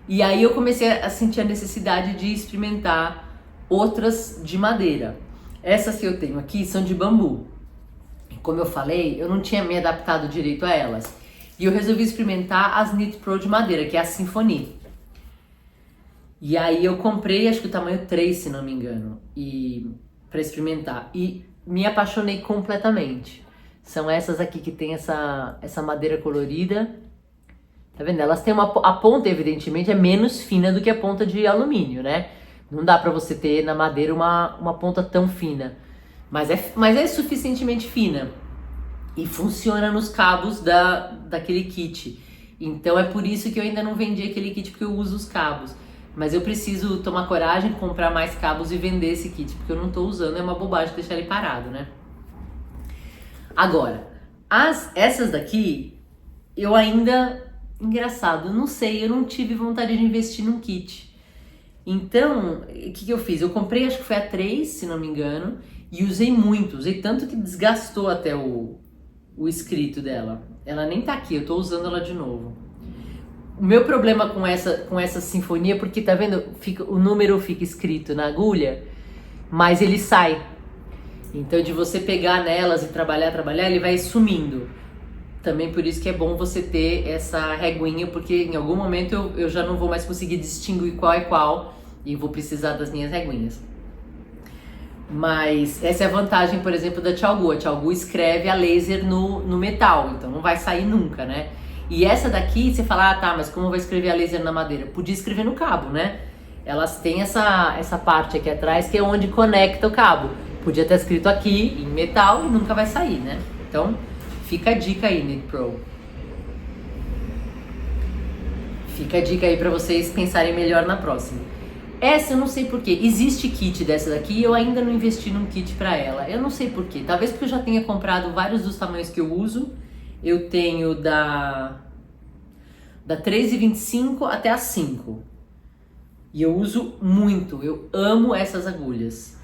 E aí eu comecei a sentir a necessidade de experimentar outras de madeira. Essas que eu tenho aqui são de bambu. Como eu falei, eu não tinha me adaptado direito a elas. E eu resolvi experimentar as Knit Pro de madeira, que é a Symphony. E aí eu comprei, acho que o tamanho 3, se não me engano, para experimentar. E me apaixonei completamente. São essas aqui que tem essa madeira colorida. Tá vendo? Elas têm a ponta, evidentemente, é menos fina do que a ponta de alumínio, né? Não dá pra você ter na madeira uma ponta tão fina. Mas é suficientemente fina. E funciona nos cabos daquele kit. Então é por isso que eu ainda não vendi aquele kit, porque eu uso os cabos. Mas eu preciso tomar coragem, comprar mais cabos e vender esse kit, porque eu não tô usando, é uma bobagem deixar ele parado, né? Agora, essas daqui, eu ainda... Engraçado, não sei, eu não tive vontade de investir num kit. Então, o que eu fiz? Eu comprei, acho que foi a 3, se não me engano, e usei muito. Usei tanto que desgastou até o escrito dela. Ela nem tá aqui, eu tô usando ela de novo. O meu problema com essa sinfonia, porque tá vendo, o número fica escrito na agulha, mas ele sai. Então de você pegar nelas e trabalhar, ele vai sumindo. Também por isso que é bom você ter essa reguinha, porque em algum momento eu já não vou mais conseguir distinguir qual é qual e vou precisar das minhas reguinhas. Mas essa é a vantagem, por exemplo, da Xiaogu. A Xiaogu escreve a laser no metal, então não vai sair nunca, né? E essa daqui, você fala, ah tá, mas como vai escrever a laser na madeira? Podia escrever no cabo, né? Elas têm essa parte aqui atrás que é onde conecta o cabo. Podia ter escrito aqui em metal e nunca vai sair, né? Então, fica a dica aí, Knit Pro. Fica a dica aí pra vocês pensarem melhor na próxima. Essa eu não sei porquê. Existe kit dessa daqui e eu ainda não investi num kit pra ela. Eu não sei porquê. Talvez porque eu já tenha comprado vários dos tamanhos que eu uso. Eu tenho da 3,25 até a 5. E eu uso muito. Eu amo essas agulhas.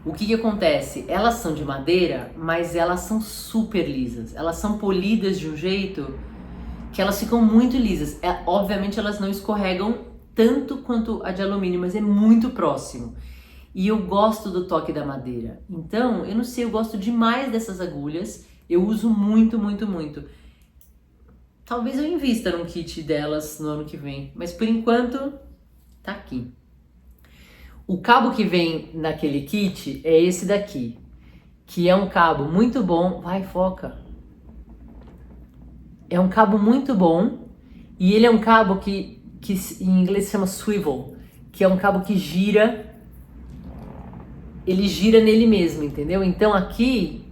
O que acontece? Elas são de madeira, mas elas são super lisas. Elas são polidas de um jeito que elas ficam muito lisas. Obviamente elas não escorregam tanto quanto a de alumínio, mas é muito próximo. E eu gosto do toque da madeira. Então, eu não sei, eu gosto demais dessas agulhas. Eu uso muito, muito, muito. Talvez eu invista num kit delas no ano que vem, mas por enquanto tá aqui. O cabo que vem naquele kit é esse daqui, que é um cabo muito bom. Vai, foca! É um cabo muito bom e ele é um cabo que em inglês se chama swivel, que é um cabo que gira, ele gira nele mesmo, entendeu? Então aqui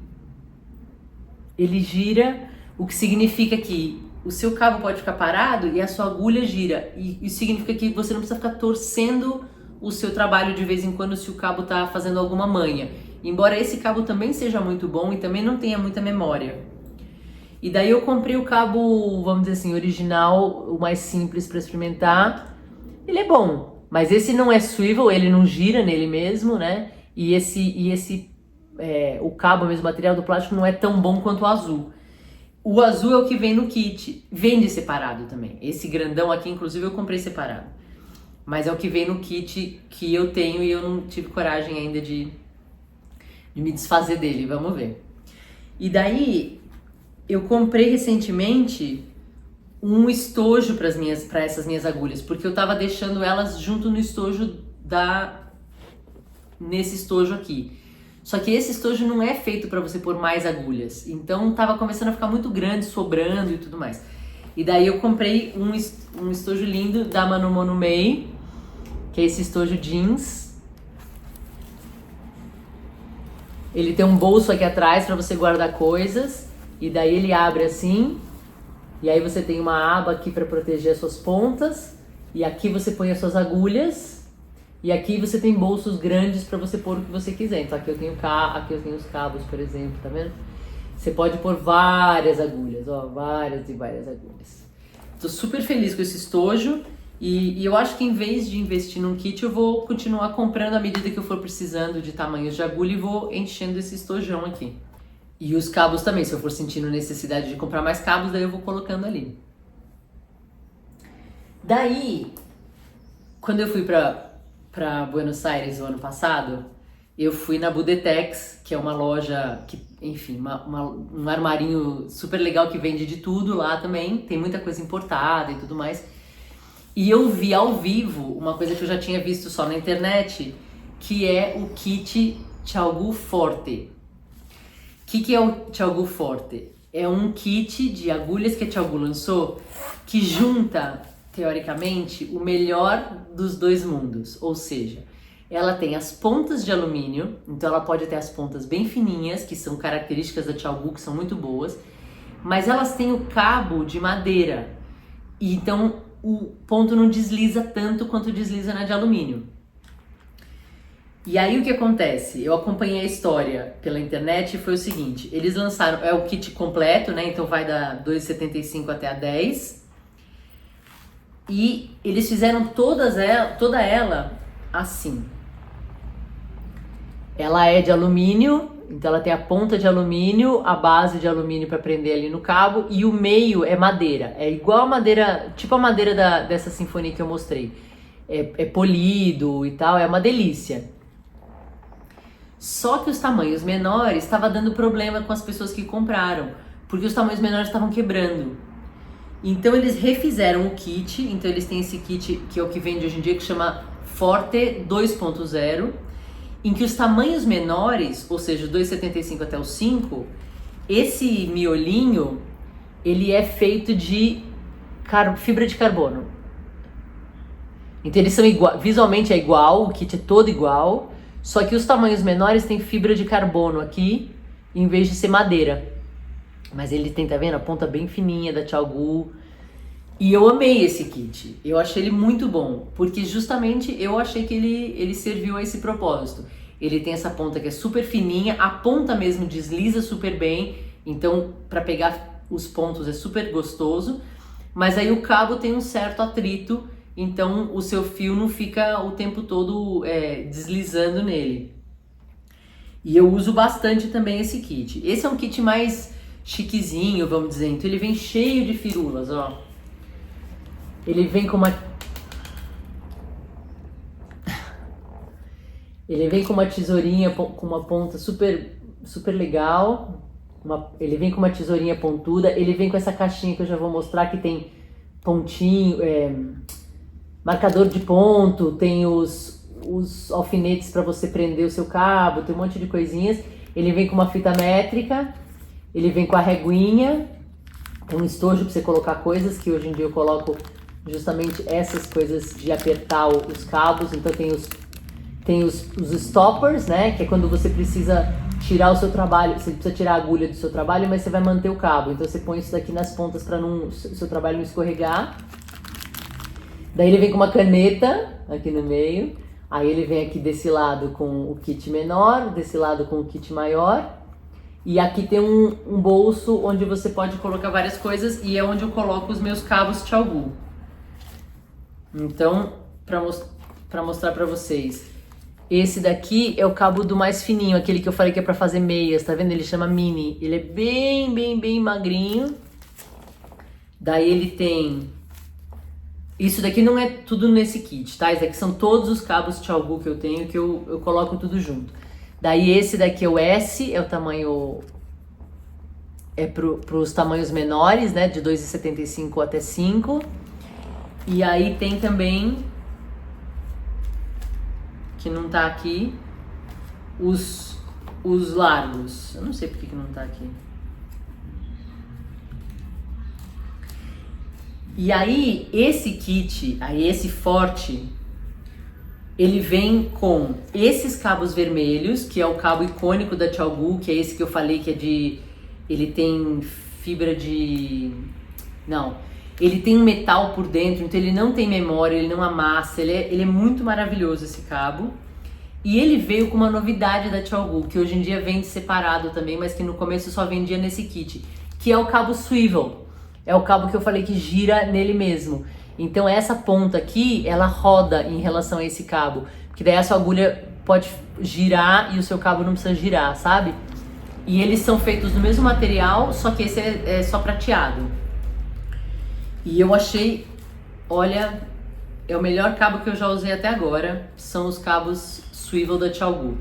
ele gira, o que significa que o seu cabo pode ficar parado e a sua agulha gira. E isso significa que você não precisa ficar torcendo o seu trabalho de vez em quando se o cabo tá fazendo alguma manha. Embora esse cabo também seja muito bom e também não tenha muita memória. E daí eu comprei o cabo, vamos dizer assim, original, o mais simples para experimentar. Ele é bom, mas esse não é swivel, ele não gira nele mesmo, né? E esse o cabo mesmo, o material do plástico não é tão bom quanto o azul. O azul é o que vem no kit, vende separado também. Esse grandão aqui, inclusive, eu comprei separado. Mas é o que vem no kit que eu tenho e eu não tive coragem ainda de me desfazer dele, vamos ver. E daí, eu comprei recentemente um estojo para essas minhas agulhas, porque eu tava deixando elas junto no estojo nesse estojo aqui. Só que esse estojo não é feito para você pôr mais agulhas, então tava começando a ficar muito grande, sobrando e tudo mais. E daí eu comprei um estojo lindo da Manu Monumei, que é esse estojo jeans. Ele tem um bolso aqui atrás para você guardar coisas, e daí ele abre assim, e aí você tem uma aba aqui para proteger as suas pontas, e aqui você põe as suas agulhas, e aqui você tem bolsos grandes para você pôr o que você quiser. Então aqui eu tenho os cabos, por exemplo, tá vendo? Você pode pôr várias agulhas, ó, várias e várias agulhas. Tô super feliz com esse estojo e eu acho que em vez de investir num kit, eu vou continuar comprando à medida que eu for precisando de tamanhos de agulha e vou enchendo esse estojão aqui. E os cabos também, se eu for sentindo necessidade de comprar mais cabos, daí eu vou colocando ali. Daí, quando eu fui pra Buenos Aires o ano passado, eu fui na Budetex, que é uma loja que, enfim, um armarinho super legal que vende de tudo lá também, tem muita coisa importada e tudo mais. E eu vi ao vivo uma coisa que eu já tinha visto só na internet, que é o kit Thiago Forte. O que é o Thiago Forte? É um kit de agulhas que a Thiago lançou que junta, teoricamente, o melhor dos dois mundos. Ou seja, ela tem as pontas de alumínio, então ela pode ter as pontas bem fininhas, que são características da Thiago, que são muito boas, mas elas têm o cabo de madeira, e então o ponto não desliza tanto quanto desliza na de alumínio. E aí o que acontece? Eu acompanhei a história pela internet e foi o seguinte, eles lançaram, é o kit completo, né? Então vai da 2,75 até a 10. E eles fizeram toda ela assim. Ela é de alumínio, então ela tem a ponta de alumínio, a base de alumínio para prender ali no cabo e o meio é madeira. É igual a madeira, tipo a madeira dessa sinfonia que eu mostrei. É polido e tal, é uma delícia. Só que os tamanhos menores estavam dando problema com as pessoas que compraram, porque os tamanhos menores estavam quebrando. Então eles refizeram o kit, então eles têm esse kit que é o que vende hoje em dia, que chama Forte 2.0, em que os tamanhos menores, ou seja, 2,75 até o 5, esse miolinho, ele é feito de fibra de carbono. Então eles são visualmente é igual, o kit é todo igual, só que os tamanhos menores têm fibra de carbono aqui, em vez de ser madeira. Mas ele tem, tá vendo? A ponta bem fininha da Thiago. E eu amei esse kit. Eu achei ele muito bom, porque justamente eu achei que ele serviu a esse propósito. Ele tem essa ponta que é super fininha, a ponta mesmo desliza super bem, então para pegar os pontos é super gostoso, mas aí o cabo tem um certo atrito, então o seu fio não fica o tempo todo deslizando nele. E eu uso bastante também esse kit. Esse é um kit mais chiquezinho, vamos dizer, então ele vem cheio de firulas, ó. Ele vem com uma tesourinha com uma ponta super legal. Ele vem com uma tesourinha pontuda. Ele vem com essa caixinha que eu já vou mostrar, que tem pontinho, marcador de ponto, tem os alfinetes para você prender o seu cabo, tem um monte de coisinhas. Ele vem com uma fita métrica, ele vem com a reguinha, um estojo para você colocar coisas, que hoje em dia eu coloco justamente essas coisas de apertar os cabos. Então tem os stoppers, né, que é quando você precisa tirar o seu trabalho, você precisa tirar a agulha do seu trabalho, mas você vai manter o cabo, então você põe isso daqui nas pontas para o seu trabalho não escorregar. Daí ele vem com uma caneta aqui no meio, aí ele vem aqui desse lado com o kit menor, desse lado com o kit maior, e aqui tem um bolso onde você pode colocar várias coisas, e é onde eu coloco os meus cabos Thiago. Então, para mostrar para vocês, Esse daqui é o cabo do mais fininho, aquele que eu falei que é pra fazer meias, tá vendo? Ele chama mini. Ele é bem magrinho. Daí ele tem... Isso daqui não é tudo nesse kit, tá? Isso daqui são todos os cabos Xiaogu que eu tenho, que eu coloco tudo junto. Daí esse daqui é o S, é o tamanho... É pros tamanhos menores, né? De 2,75 até 5. E aí tem também... que não tá aqui, os largos. Eu não sei porque que não tá aqui. E aí, esse kit, aí esse forte, ele vem com esses cabos vermelhos, que é o cabo icônico da Xiaogu, que é esse que eu falei que é de... Ele tem fibra de... Não, ele tem um metal por dentro, então ele não tem memória, ele não amassa, ele é muito maravilhoso esse cabo. E ele veio com uma novidade da Xiaogu, que hoje em dia vende separado também, mas que no começo só vendia nesse kit, que é o cabo swivel. É o cabo que eu falei que gira nele mesmo. Então essa ponta aqui, ela roda em relação a esse cabo, porque daí a sua agulha pode girar e o seu cabo não precisa girar, sabe? E eles são feitos do mesmo material, só que esse é só prateado. E eu achei, olha, é o melhor cabo que eu já usei até agora, são os cabos swivel da Xiaogu.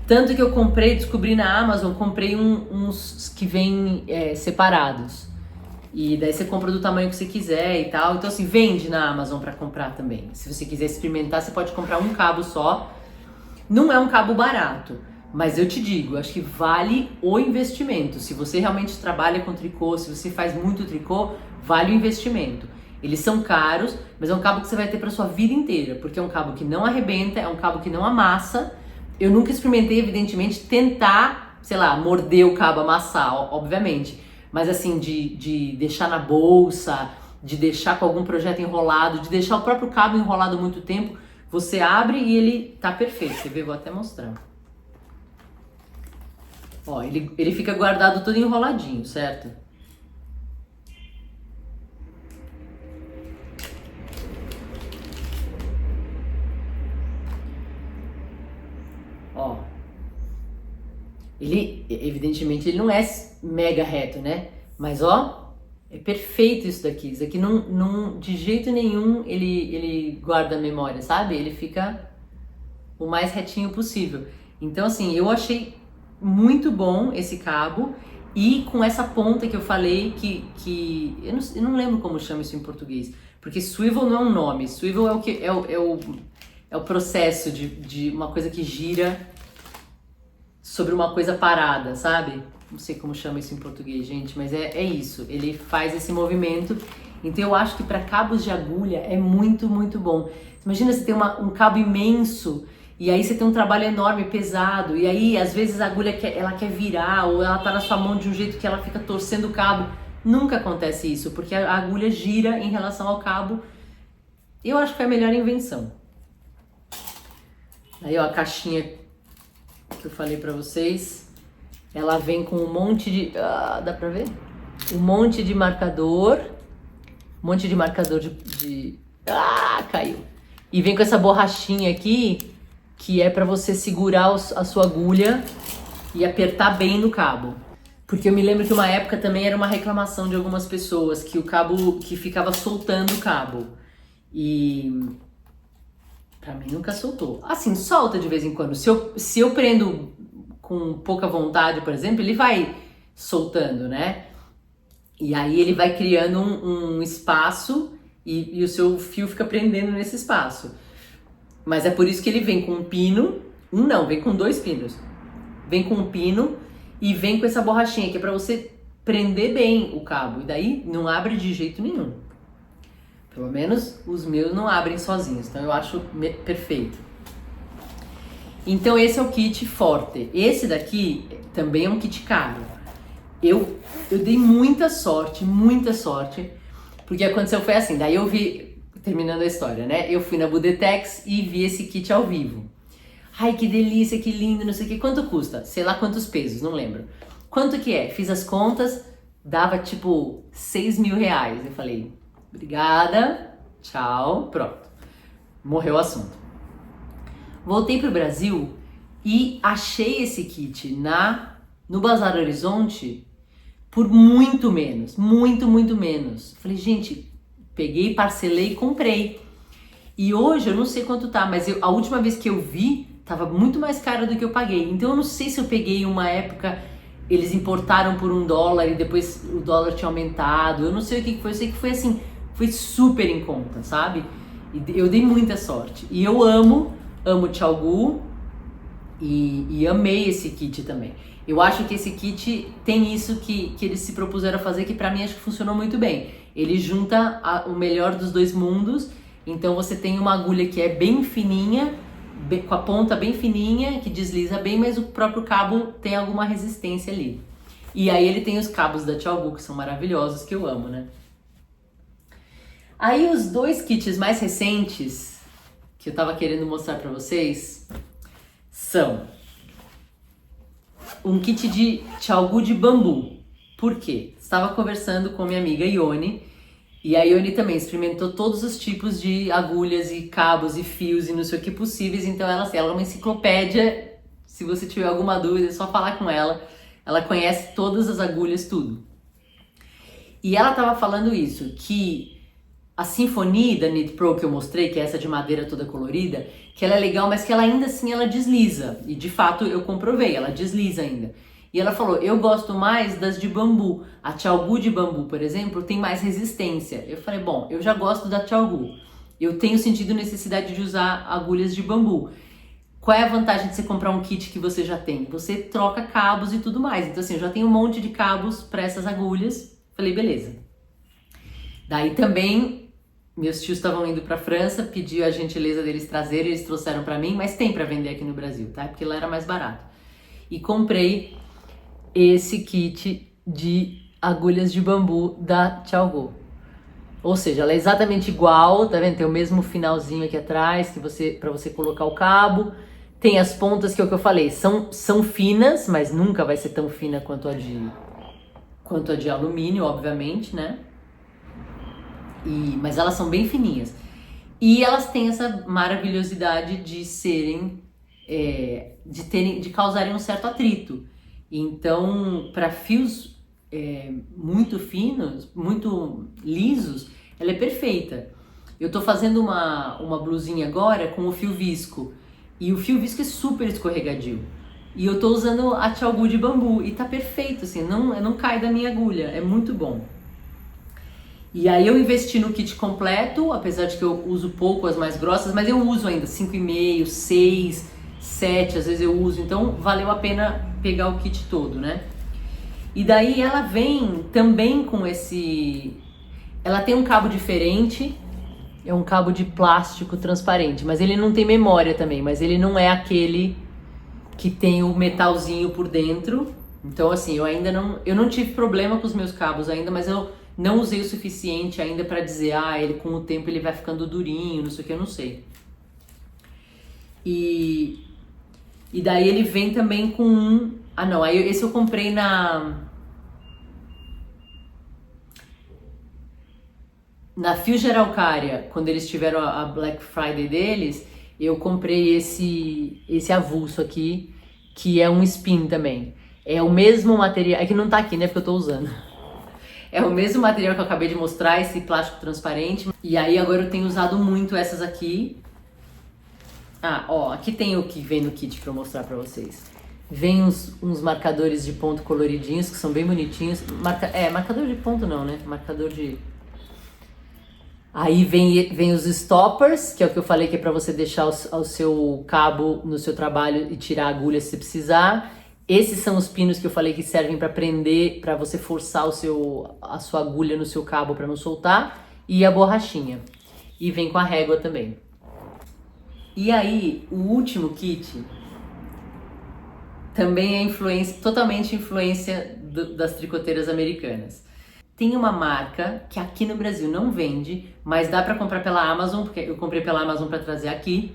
Tanto que eu comprei, descobri na Amazon, comprei uns que vêm separados. E daí você compra do tamanho que você quiser e tal. Então assim, vende na Amazon pra comprar também. Se você quiser experimentar, você pode comprar um cabo só. Não é um cabo barato, mas eu te digo, acho que vale o investimento. Se você realmente trabalha com tricô, se você faz muito tricô, vale o investimento. Eles são caros, mas é um cabo que você vai ter para sua vida inteira, porque é um cabo que não arrebenta, é um cabo que não amassa. Eu nunca experimentei, evidentemente, tentar, sei lá, morder o cabo, amassar, obviamente. Mas assim, de deixar na bolsa, de deixar com algum projeto enrolado, de deixar o próprio cabo enrolado muito tempo, você abre e ele tá perfeito. Você vê, vou até mostrar. Ó, ele fica guardado todo enroladinho, certo? Ó, ele, evidentemente, ele não é mega reto, né? Mas, ó, é perfeito isso daqui. Isso aqui não de jeito nenhum ele guarda a memória, sabe? Ele fica o mais retinho possível. Então, assim, eu achei muito bom esse cabo. E com essa ponta que eu falei, que eu não lembro como chama isso em português. Porque swivel não é um nome. Swivel é o que é o processo de uma coisa que gira sobre uma coisa parada, sabe? Não sei como chama isso em português, gente, mas é isso. Ele faz esse movimento. Então eu acho que para cabos de agulha é muito bom. Imagina você ter um cabo imenso e aí você tem um trabalho enorme, pesado, e aí às vezes a agulha ela quer virar ou ela tá na sua mão de um jeito que ela fica torcendo o cabo. Nunca acontece isso, porque a agulha gira em relação ao cabo. Eu acho que foi a melhor invenção. Aí ó, a caixinha que eu falei pra vocês, ela vem com um monte de... dá pra ver? Um monte de marcador. Um monte de marcador caiu. E vem com essa borrachinha aqui, que é pra você segurar a sua agulha e apertar bem no cabo. Porque eu me lembro que uma época também era uma reclamação de algumas pessoas, que o cabo, que ficava soltando o cabo. E... pra mim nunca soltou. Assim, solta de vez em quando. Se eu prendo com pouca vontade, por exemplo, ele vai soltando, né? E aí ele vai criando um espaço e o seu fio fica prendendo nesse espaço. Mas é por isso que ele vem com um pino, vem com 2 pinos. Vem com um pino e vem com essa borrachinha, que é pra você prender bem o cabo. E daí não abre de jeito nenhum. Pelo menos os meus não abrem sozinhos, então eu acho perfeito. Então esse é o kit Forte. Esse daqui também é um kit caro. Eu dei muita sorte, porque aconteceu foi assim, daí eu vi, terminando a história, né? Eu fui na Budetex e vi esse kit ao vivo. Ai, que delícia, que lindo, não sei o que. Quanto custa? Sei lá quantos pesos, não lembro. Quanto que é? Fiz as contas, dava tipo 6 mil reais. Eu falei... obrigada, tchau, pronto. Morreu o assunto. Voltei pro Brasil e achei esse kit no Bazar Horizonte por muito menos, muito menos. Falei, gente, peguei, parcelei e comprei. E hoje eu não sei quanto tá, mas a última vez que eu vi, tava muito mais caro do que eu paguei. Então eu não sei se eu peguei uma época, eles importaram por $1 e depois o dólar tinha aumentado. Eu não sei o que foi, eu sei que foi assim, foi super em conta, sabe? E eu dei muita sorte. E eu amo Thiaogu e amei esse kit também. Eu acho que esse kit tem isso que eles se propuseram a fazer, que pra mim acho que funcionou muito bem. Ele junta o melhor dos dois mundos. Então você tem uma agulha que é bem fininha, com a ponta bem fininha, que desliza bem, mas o próprio cabo tem alguma resistência ali. E aí ele tem os cabos da Thiaogu, que são maravilhosos, que eu amo, né? Aí os dois kits mais recentes, que eu tava querendo mostrar pra vocês, são um kit de Thiaogu de bambu. Por quê? Estava conversando com minha amiga Ione, e a Ione também experimentou todos os tipos de agulhas e cabos e fios e não sei o que possíveis, então ela é uma enciclopédia. Se você tiver alguma dúvida, é só falar com ela. Ela conhece todas as agulhas, tudo. E ela tava falando isso, que a Symphony da Knit Pro que eu mostrei, que é essa de madeira toda colorida, que ela é legal, mas que ela ainda assim ela desliza. E de fato eu comprovei, ela desliza ainda. E ela falou, eu gosto mais das de bambu. A Thiaogu de bambu, por exemplo, tem mais resistência. Eu falei, bom, eu já gosto da Thiaogu. Eu tenho sentido necessidade de usar agulhas de bambu. Qual é a vantagem de você comprar um kit que você já tem? Você troca cabos e tudo mais. Então assim, eu já tenho um monte de cabos para essas agulhas. Falei, beleza. Daí também, meus tios estavam indo pra França, pedi a gentileza deles trazerem, eles trouxeram pra mim, mas tem pra vender aqui no Brasil, tá? Porque lá era mais barato. E comprei esse kit de agulhas de bambu da Thiaogu. Ou seja, ela é exatamente igual, tá vendo? Tem o mesmo finalzinho aqui atrás, para você colocar o cabo. Tem as pontas, que é o que eu falei, são finas, mas nunca vai ser tão fina quanto a de alumínio, obviamente, né? Mas elas são bem fininhas. E elas têm essa maravilhosidade de serem, de causarem um certo atrito. Então, para fios muito finos, muito lisos, ela é perfeita. Eu tô fazendo uma blusinha agora com o fio visco. E o fio visco é super escorregadio. E eu tô usando a Thiaogu de bambu. E tá perfeito, assim, não cai da minha agulha. É muito bom. E aí eu investi no kit completo, apesar de que eu uso pouco as mais grossas, mas eu uso ainda 5,5, 6, 7, às vezes eu uso, então valeu a pena pegar o kit todo, né? E daí ela vem também com ela tem um cabo diferente, é um cabo de plástico transparente, mas ele não tem memória também, mas ele não é aquele que tem o metalzinho por dentro. Então assim, eu não tive problema com os meus cabos ainda, mas eu não usei o suficiente ainda pra dizer, ele com o tempo ele vai ficando durinho, não sei o que, eu não sei. E daí ele vem também com esse eu comprei na Fios Araucária, quando eles tiveram a Black Friday deles, eu comprei esse avulso aqui, que é um spin também. É o mesmo material, é que não tá aqui, né, porque eu tô usando. É o mesmo material que eu acabei de mostrar, esse plástico transparente. E aí agora eu tenho usado muito essas aqui. Aqui tem o que vem no kit pra eu mostrar pra vocês. Vem uns marcadores de ponto coloridinhos, que são bem bonitinhos. Marcador de ponto não, né? Marcador de... Aí vem os stoppers, que é o que eu falei, que é pra você deixar o seu cabo no seu trabalho e tirar a agulha se precisar. Esses são os pinos que eu falei que servem para prender, para você forçar a sua agulha no seu cabo para não soltar. E a borrachinha. E vem com a régua também. E aí, o último kit também é totalmente influência das tricoteiras americanas. Tem uma marca que aqui no Brasil não vende, mas dá para comprar pela Amazon, porque eu comprei pela Amazon para trazer aqui.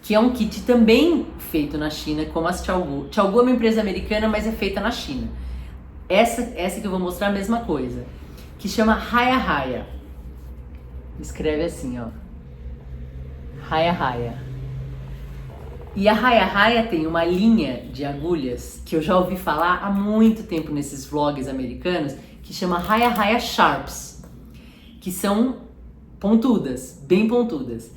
Que é um kit também feito na China, como as Thiaogu. Thiaogu é uma empresa americana, mas é feita na China. Essa que eu vou mostrar a mesma coisa, que chama Haya Haya. Escreve assim, ó. Haya Haya. E a Raya Raya tem uma linha de agulhas que eu já ouvi falar há muito tempo nesses vlogs americanos, que chama Raya Raya Sharps, que são pontudas, bem pontudas.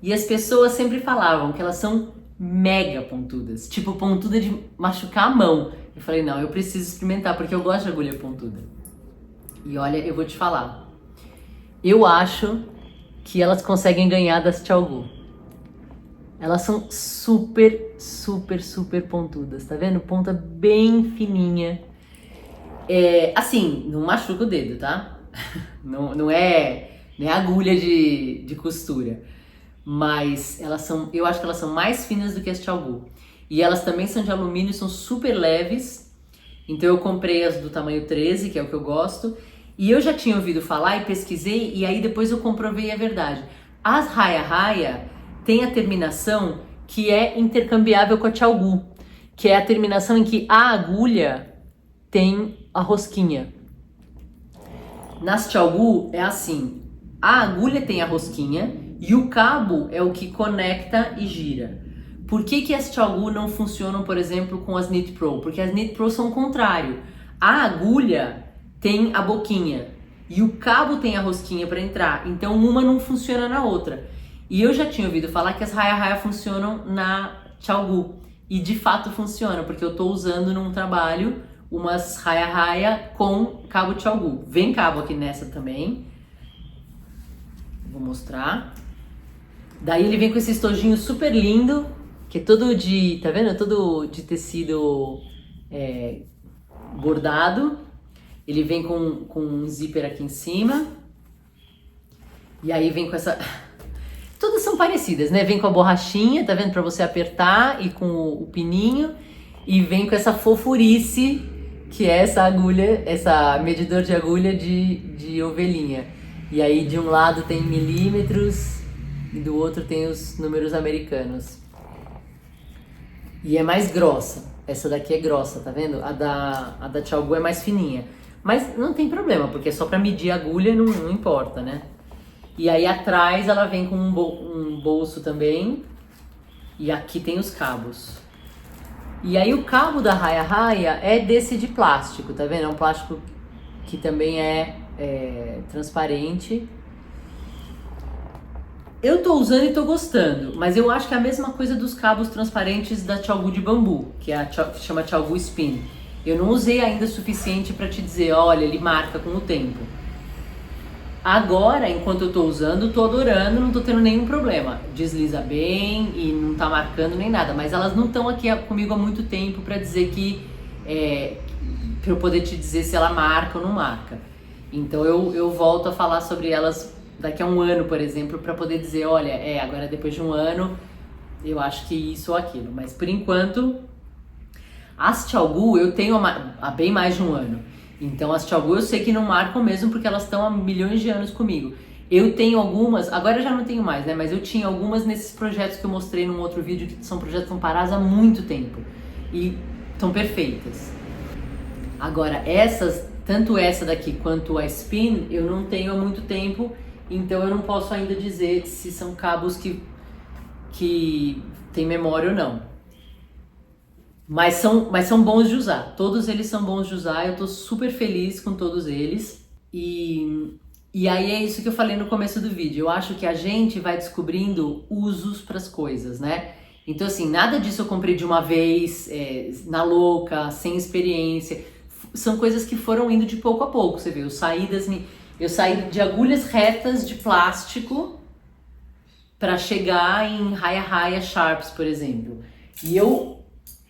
E as pessoas sempre falavam que elas são mega pontudas, tipo pontuda de machucar a mão. Eu falei, não, eu preciso experimentar porque eu gosto de agulha pontuda. E olha, eu vou te falar, eu acho que elas conseguem ganhar das Xiaogu. Elas são super, super, super pontudas, tá vendo? Ponta bem fininha. Assim, não machuca o dedo, tá? Não é agulha de costura. Mas eu acho que elas são mais finas do que as Xiaogu. E elas também são de alumínio, são super leves. Então eu comprei as do tamanho 13, que é o que eu gosto. E eu já tinha ouvido falar e pesquisei, e aí depois eu comprovei a verdade. As Raya Raya tem a terminação que é intercambiável com a Xiaogu, que é a terminação em que a agulha tem a rosquinha. Nas Xiaogu é assim, a agulha tem a rosquinha e o cabo é o que conecta e gira. Por que as Xiaogu não funcionam, por exemplo, com as Knit Pro? Porque as Knit Pro são o contrário. A agulha tem a boquinha e o cabo tem a rosquinha para entrar, então uma não funciona na outra. E eu já tinha ouvido falar que as Raya Raya funcionam na Xiaogu. E de fato funcionam, porque eu tô usando num trabalho umas Raya Raya com cabo Xiaogu. Vem cabo aqui nessa também. Vou mostrar. Daí ele vem com esse estojinho super lindo, que é todo de, tá vendo? Todo de tecido bordado. Ele vem com um zíper aqui em cima. E aí vem com essa... Todas são parecidas, né? Vem com a borrachinha, tá vendo? Pra você apertar e com o pininho. E vem com essa fofurice, que é essa agulha, essa medidor de agulha de ovelhinha. E aí de um lado tem milímetros e do outro tem os números americanos. E é mais grossa. Essa daqui é grossa, tá vendo? A da Xiaogu é mais fininha. Mas não tem problema, porque é só pra medir a agulha, não importa, né? E aí atrás ela vem com um bolso também. E aqui tem os cabos. E aí o cabo da Raya Raya é desse de plástico, tá vendo? É um plástico que também é transparente. Eu tô usando e tô gostando, mas eu acho que é a mesma coisa dos cabos transparentes da Xiaogu de bambu, que chama Xiaogu Spin. Eu não usei ainda o suficiente pra te dizer, olha, ele marca com o tempo. Agora, enquanto eu tô usando, tô adorando, não tô tendo nenhum problema. Desliza bem e não tá marcando nem nada, mas elas não estão aqui comigo há muito tempo pra dizer que... pra eu poder te dizer se ela marca ou não marca. Então eu volto a falar sobre elas daqui a um ano, por exemplo, pra poder dizer, olha, agora depois de um ano, eu acho que isso ou aquilo. Mas por enquanto, as Xiaogu eu tenho há bem mais de um ano. Então as Xiaogu eu sei que não marcam mesmo porque elas estão há milhões de anos comigo. Eu tenho algumas, agora eu já não tenho mais, né? Mas eu tinha algumas nesses projetos que eu mostrei num outro vídeo, que são projetos que estão parados há muito tempo. E estão perfeitas. Agora essas, tanto essa daqui quanto a Spin, eu não tenho há muito tempo. Então eu não posso ainda dizer se são cabos que tem memória ou não. Mas são bons de usar, todos eles são bons de usar, eu tô super feliz com todos eles. E aí é isso que eu falei no começo do vídeo, eu acho que a gente vai descobrindo usos para as coisas, né? Então assim, nada disso eu comprei de uma vez, na louca, sem experiência. São coisas que foram indo de pouco a pouco, você vê, eu saí de agulhas retas de plástico para chegar em Raya Raya Sharps, por exemplo. E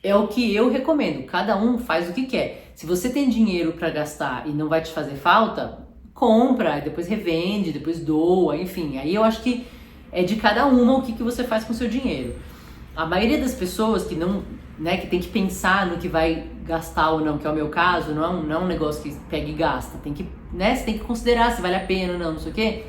é o que eu recomendo, cada um faz o que quer. Se você tem dinheiro para gastar e não vai te fazer falta, compra, depois revende, depois doa, enfim. Aí eu acho que é de cada uma o que você faz com o seu dinheiro. A maioria das pessoas que não, né, que tem que pensar no que vai gastar ou não, que é o meu caso, não é um negócio que pega e gasta. Tem que, né, você tem que considerar se vale a pena ou não sei o quê.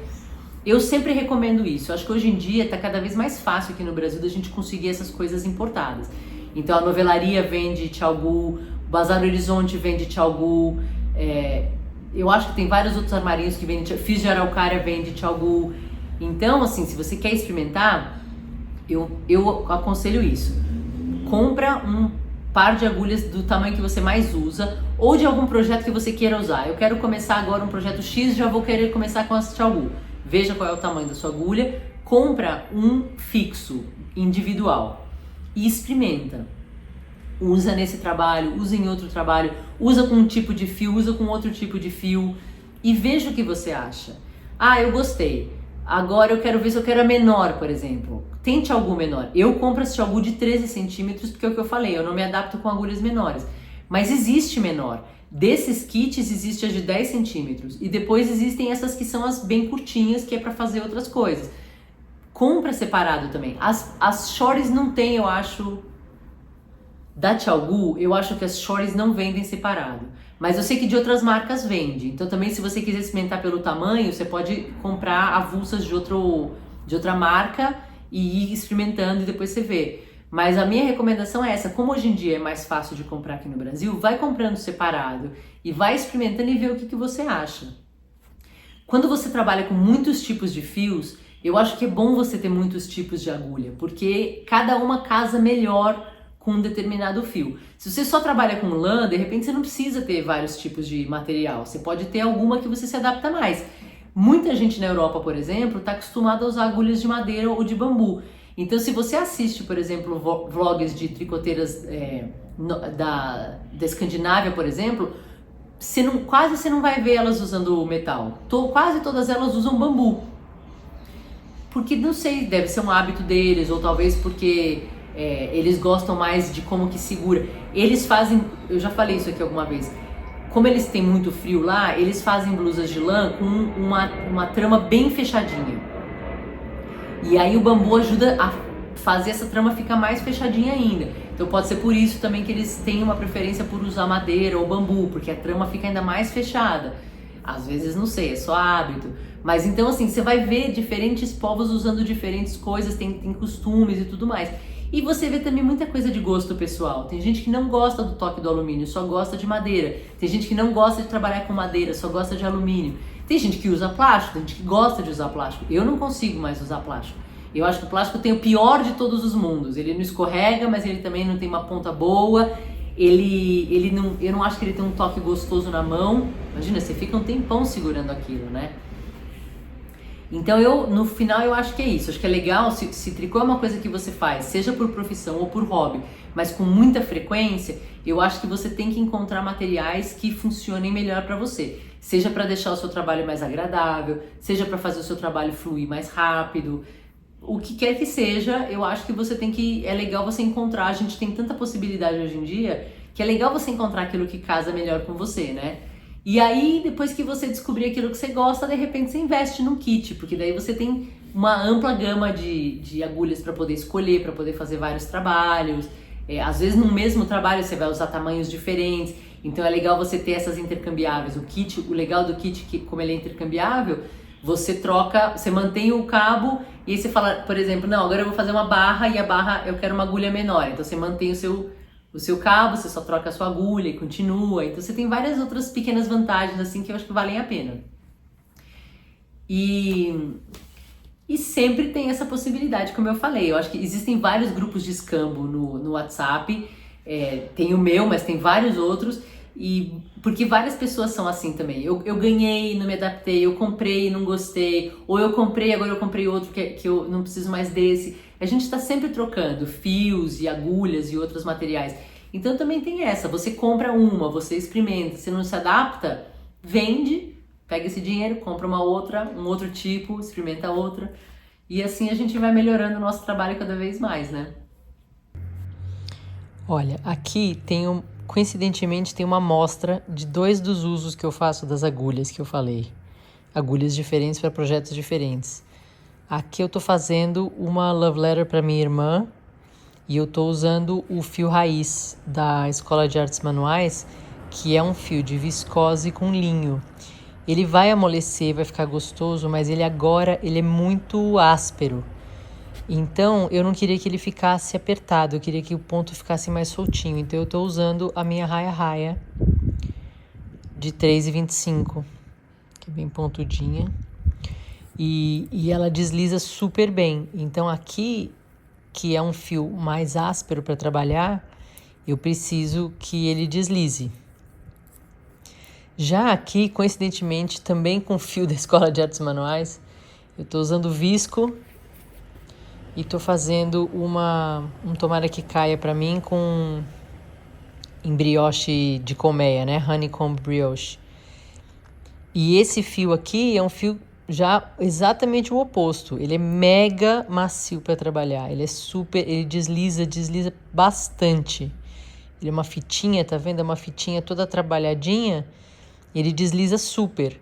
Eu sempre recomendo isso. Eu acho que hoje em dia tá cada vez mais fácil aqui no Brasil da gente conseguir essas coisas importadas. Então a novelaria vende Xiaogu, o Bazar Horizonte vende Xiaogu, eu acho que tem vários outros armarinhos que vendem, Fiz de Araucária vende Xiaogu. Então assim, se você quer experimentar, eu aconselho isso. Compra um par de agulhas do tamanho que você mais usa ou de algum projeto que você queira usar. Eu quero começar agora um projeto X, já vou querer começar com a Xiaogu. Veja qual é o tamanho da sua agulha, compra um fixo, individual e experimenta. Usa nesse trabalho, usa em outro trabalho, usa com um tipo de fio, usa com outro tipo de fio e veja o que você acha. Ah, eu gostei. Agora eu quero ver se eu quero a menor, por exemplo. Tente algo menor. Eu compro esse algo de 13 centímetros porque é o que eu falei, eu não me adapto com agulhas menores. Mas existe menor. Desses kits existe as de 10 centímetros e depois existem essas que são as bem curtinhas, que é para fazer outras coisas. Compra separado também. As shorts não tem, eu acho... Da Xiaogu, eu acho que as shorts não vendem separado. Mas eu sei que de outras marcas vende. Então também se você quiser experimentar pelo tamanho, você pode comprar avulsas de outra marca e ir experimentando e depois você vê. Mas a minha recomendação é essa. Como hoje em dia é mais fácil de comprar aqui no Brasil, vai comprando separado e vai experimentando e vê o que você acha. Quando você trabalha com muitos tipos de fios, eu acho que é bom você ter muitos tipos de agulha, porque cada uma casa melhor com um determinado fio. Se você só trabalha com lã, de repente você não precisa ter vários tipos de material. Você pode ter alguma que você se adapta mais. Muita gente na Europa, por exemplo, está acostumada a usar agulhas de madeira ou de bambu. Então, se você assiste, por exemplo, vlogs de tricoteiras da Escandinávia, por exemplo, quase você não vai ver elas usando metal. Quase todas elas usam bambu. Porque, não sei, deve ser um hábito deles, ou talvez porque... eles gostam mais de como que segura. Eles fazem, eu já falei isso aqui alguma vez, como eles têm muito frio lá, eles fazem blusas de lã com uma trama bem fechadinha. E aí o bambu ajuda a fazer essa trama ficar mais fechadinha ainda. Então pode ser por isso também que eles têm uma preferência por usar madeira ou bambu, porque a trama fica ainda mais fechada. Às vezes, não sei, é só hábito. Mas então assim, você vai ver diferentes povos usando diferentes coisas, tem costumes e tudo mais. E você vê também muita coisa de gosto pessoal. Tem gente que não gosta do toque do alumínio, só gosta de madeira. Tem gente que não gosta de trabalhar com madeira, só gosta de alumínio. Tem gente que usa plástico, tem gente que gosta de usar plástico. Eu não consigo mais usar plástico. Eu acho que o plástico tem o pior de todos os mundos. Ele não escorrega, mas ele também não tem uma ponta boa. Eu não acho que ele tem um toque gostoso na mão. Imagina, você fica um tempão segurando aquilo, né? Então no final eu acho que é isso, acho que é legal, se tricô é uma coisa que você faz, seja por profissão ou por hobby, mas com muita frequência, eu acho que você tem que encontrar materiais que funcionem melhor para você, seja para deixar o seu trabalho mais agradável, seja para fazer o seu trabalho fluir mais rápido, o que quer que seja, eu acho que é legal você encontrar, a gente tem tanta possibilidade hoje em dia, que é legal você encontrar aquilo que casa melhor com você, né? E aí, depois que você descobrir aquilo que você gosta, de repente você investe num kit, porque daí você tem uma ampla gama de agulhas para poder escolher, para poder fazer vários trabalhos. Às vezes, no mesmo trabalho, você vai usar tamanhos diferentes, então é legal você ter essas intercambiáveis. O legal do kit, que como ele é intercambiável, você troca, você mantém o cabo e aí você fala, por exemplo, não, agora eu vou fazer uma barra e a barra eu quero uma agulha menor, então você mantém o seu cabo, você só troca a sua agulha e continua. Então você tem várias outras pequenas vantagens assim que eu acho que valem a pena. E sempre tem essa possibilidade, como eu falei. Eu acho que existem vários grupos de escambo no WhatsApp. Tem o meu, mas tem vários outros. E porque várias pessoas são assim também. Eu ganhei, não me adaptei, eu comprei, não gostei. Ou eu comprei, agora eu comprei outro que eu não preciso mais desse. A gente está sempre trocando fios e agulhas e outros materiais. Então também tem essa, você compra uma, você experimenta, se não se adapta, vende, pega esse dinheiro, compra uma outra, um outro tipo, experimenta outra. E assim a gente vai melhorando o nosso trabalho cada vez mais, né? Olha, aqui coincidentemente tem uma amostra de 2 dos usos que eu faço das agulhas que eu falei. Agulhas diferentes para projetos diferentes. Aqui eu tô fazendo uma love letter para minha irmã e eu tô usando o fio raiz da Escola de Artes Manuais, que é um fio de viscose com linho. Ele vai amolecer, vai ficar gostoso, mas ele é muito áspero. Então eu não queria que ele ficasse apertado, eu queria que o ponto ficasse mais soltinho. Então eu tô usando a minha raia de 3,25, que é bem pontudinha. E ela desliza super bem. Então aqui que é um fio mais áspero para trabalhar, eu preciso que ele deslize. Já aqui, coincidentemente, também com fio da Escola de Artes Manuais, eu estou usando visco e estou fazendo um tomara que caia para mim em brioche de colmeia, né? Honeycomb brioche. E esse fio aqui é um fio já exatamente o oposto. Ele é mega macio para trabalhar. Ele é super, ele desliza bastante. Ele é uma fitinha, tá vendo? É uma fitinha toda trabalhadinha. Ele desliza super.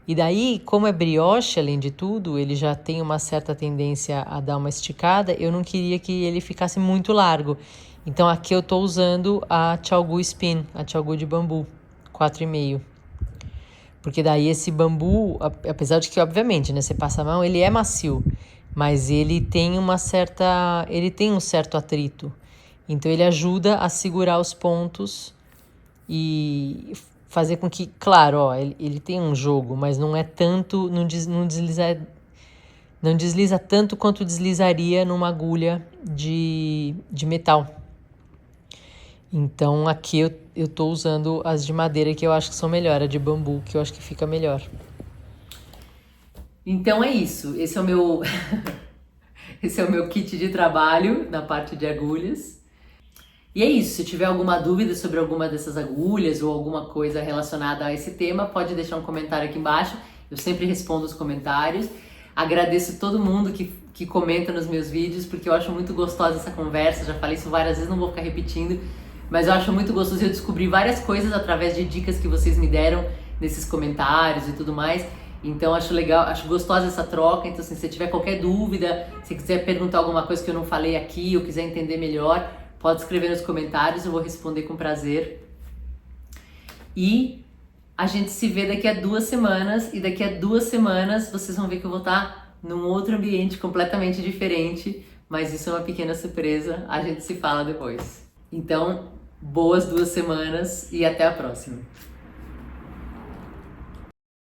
E daí, como é brioche, além de tudo, ele já tem uma certa tendência a dar uma esticada. Eu não queria que ele ficasse muito largo. Então aqui eu tô usando a Chalgu Spin, a Chalgu de bambu, 4,5. Porque daí esse bambu, apesar de que, obviamente, né, você passa a mão, ele é macio, mas ele tem um certo atrito. Então ele ajuda a segurar os pontos e fazer com que, claro, ó, ele tem um jogo, mas não é tanto, não desliza tanto quanto deslizaria numa agulha de metal. Então aqui eu tô usando as de madeira que eu acho que são melhor, a de bambu que eu acho que fica melhor. Então é isso, esse é o meu esse é o meu kit de trabalho na parte de agulhas. E é isso, se tiver alguma dúvida sobre alguma dessas agulhas ou alguma coisa relacionada a esse tema, pode deixar um comentário aqui embaixo, eu sempre respondo os comentários. Agradeço todo mundo que comenta nos meus vídeos, porque eu acho muito gostosa essa conversa, já falei isso várias vezes, não vou ficar repetindo, mas eu acho muito gostoso e eu descobri várias coisas através de dicas que vocês me deram nesses comentários e tudo mais. Então acho legal, acho gostosa essa troca. Então assim, se tiver qualquer dúvida, se quiser perguntar alguma coisa que eu não falei aqui ou quiser entender melhor, pode escrever nos comentários, eu vou responder com prazer. E a gente se vê daqui a 2 semanas, e daqui a 2 semanas vocês vão ver que eu vou estar num outro ambiente completamente diferente, mas isso é uma pequena surpresa, a gente se fala depois. Então, boas 2 semanas e até a próxima!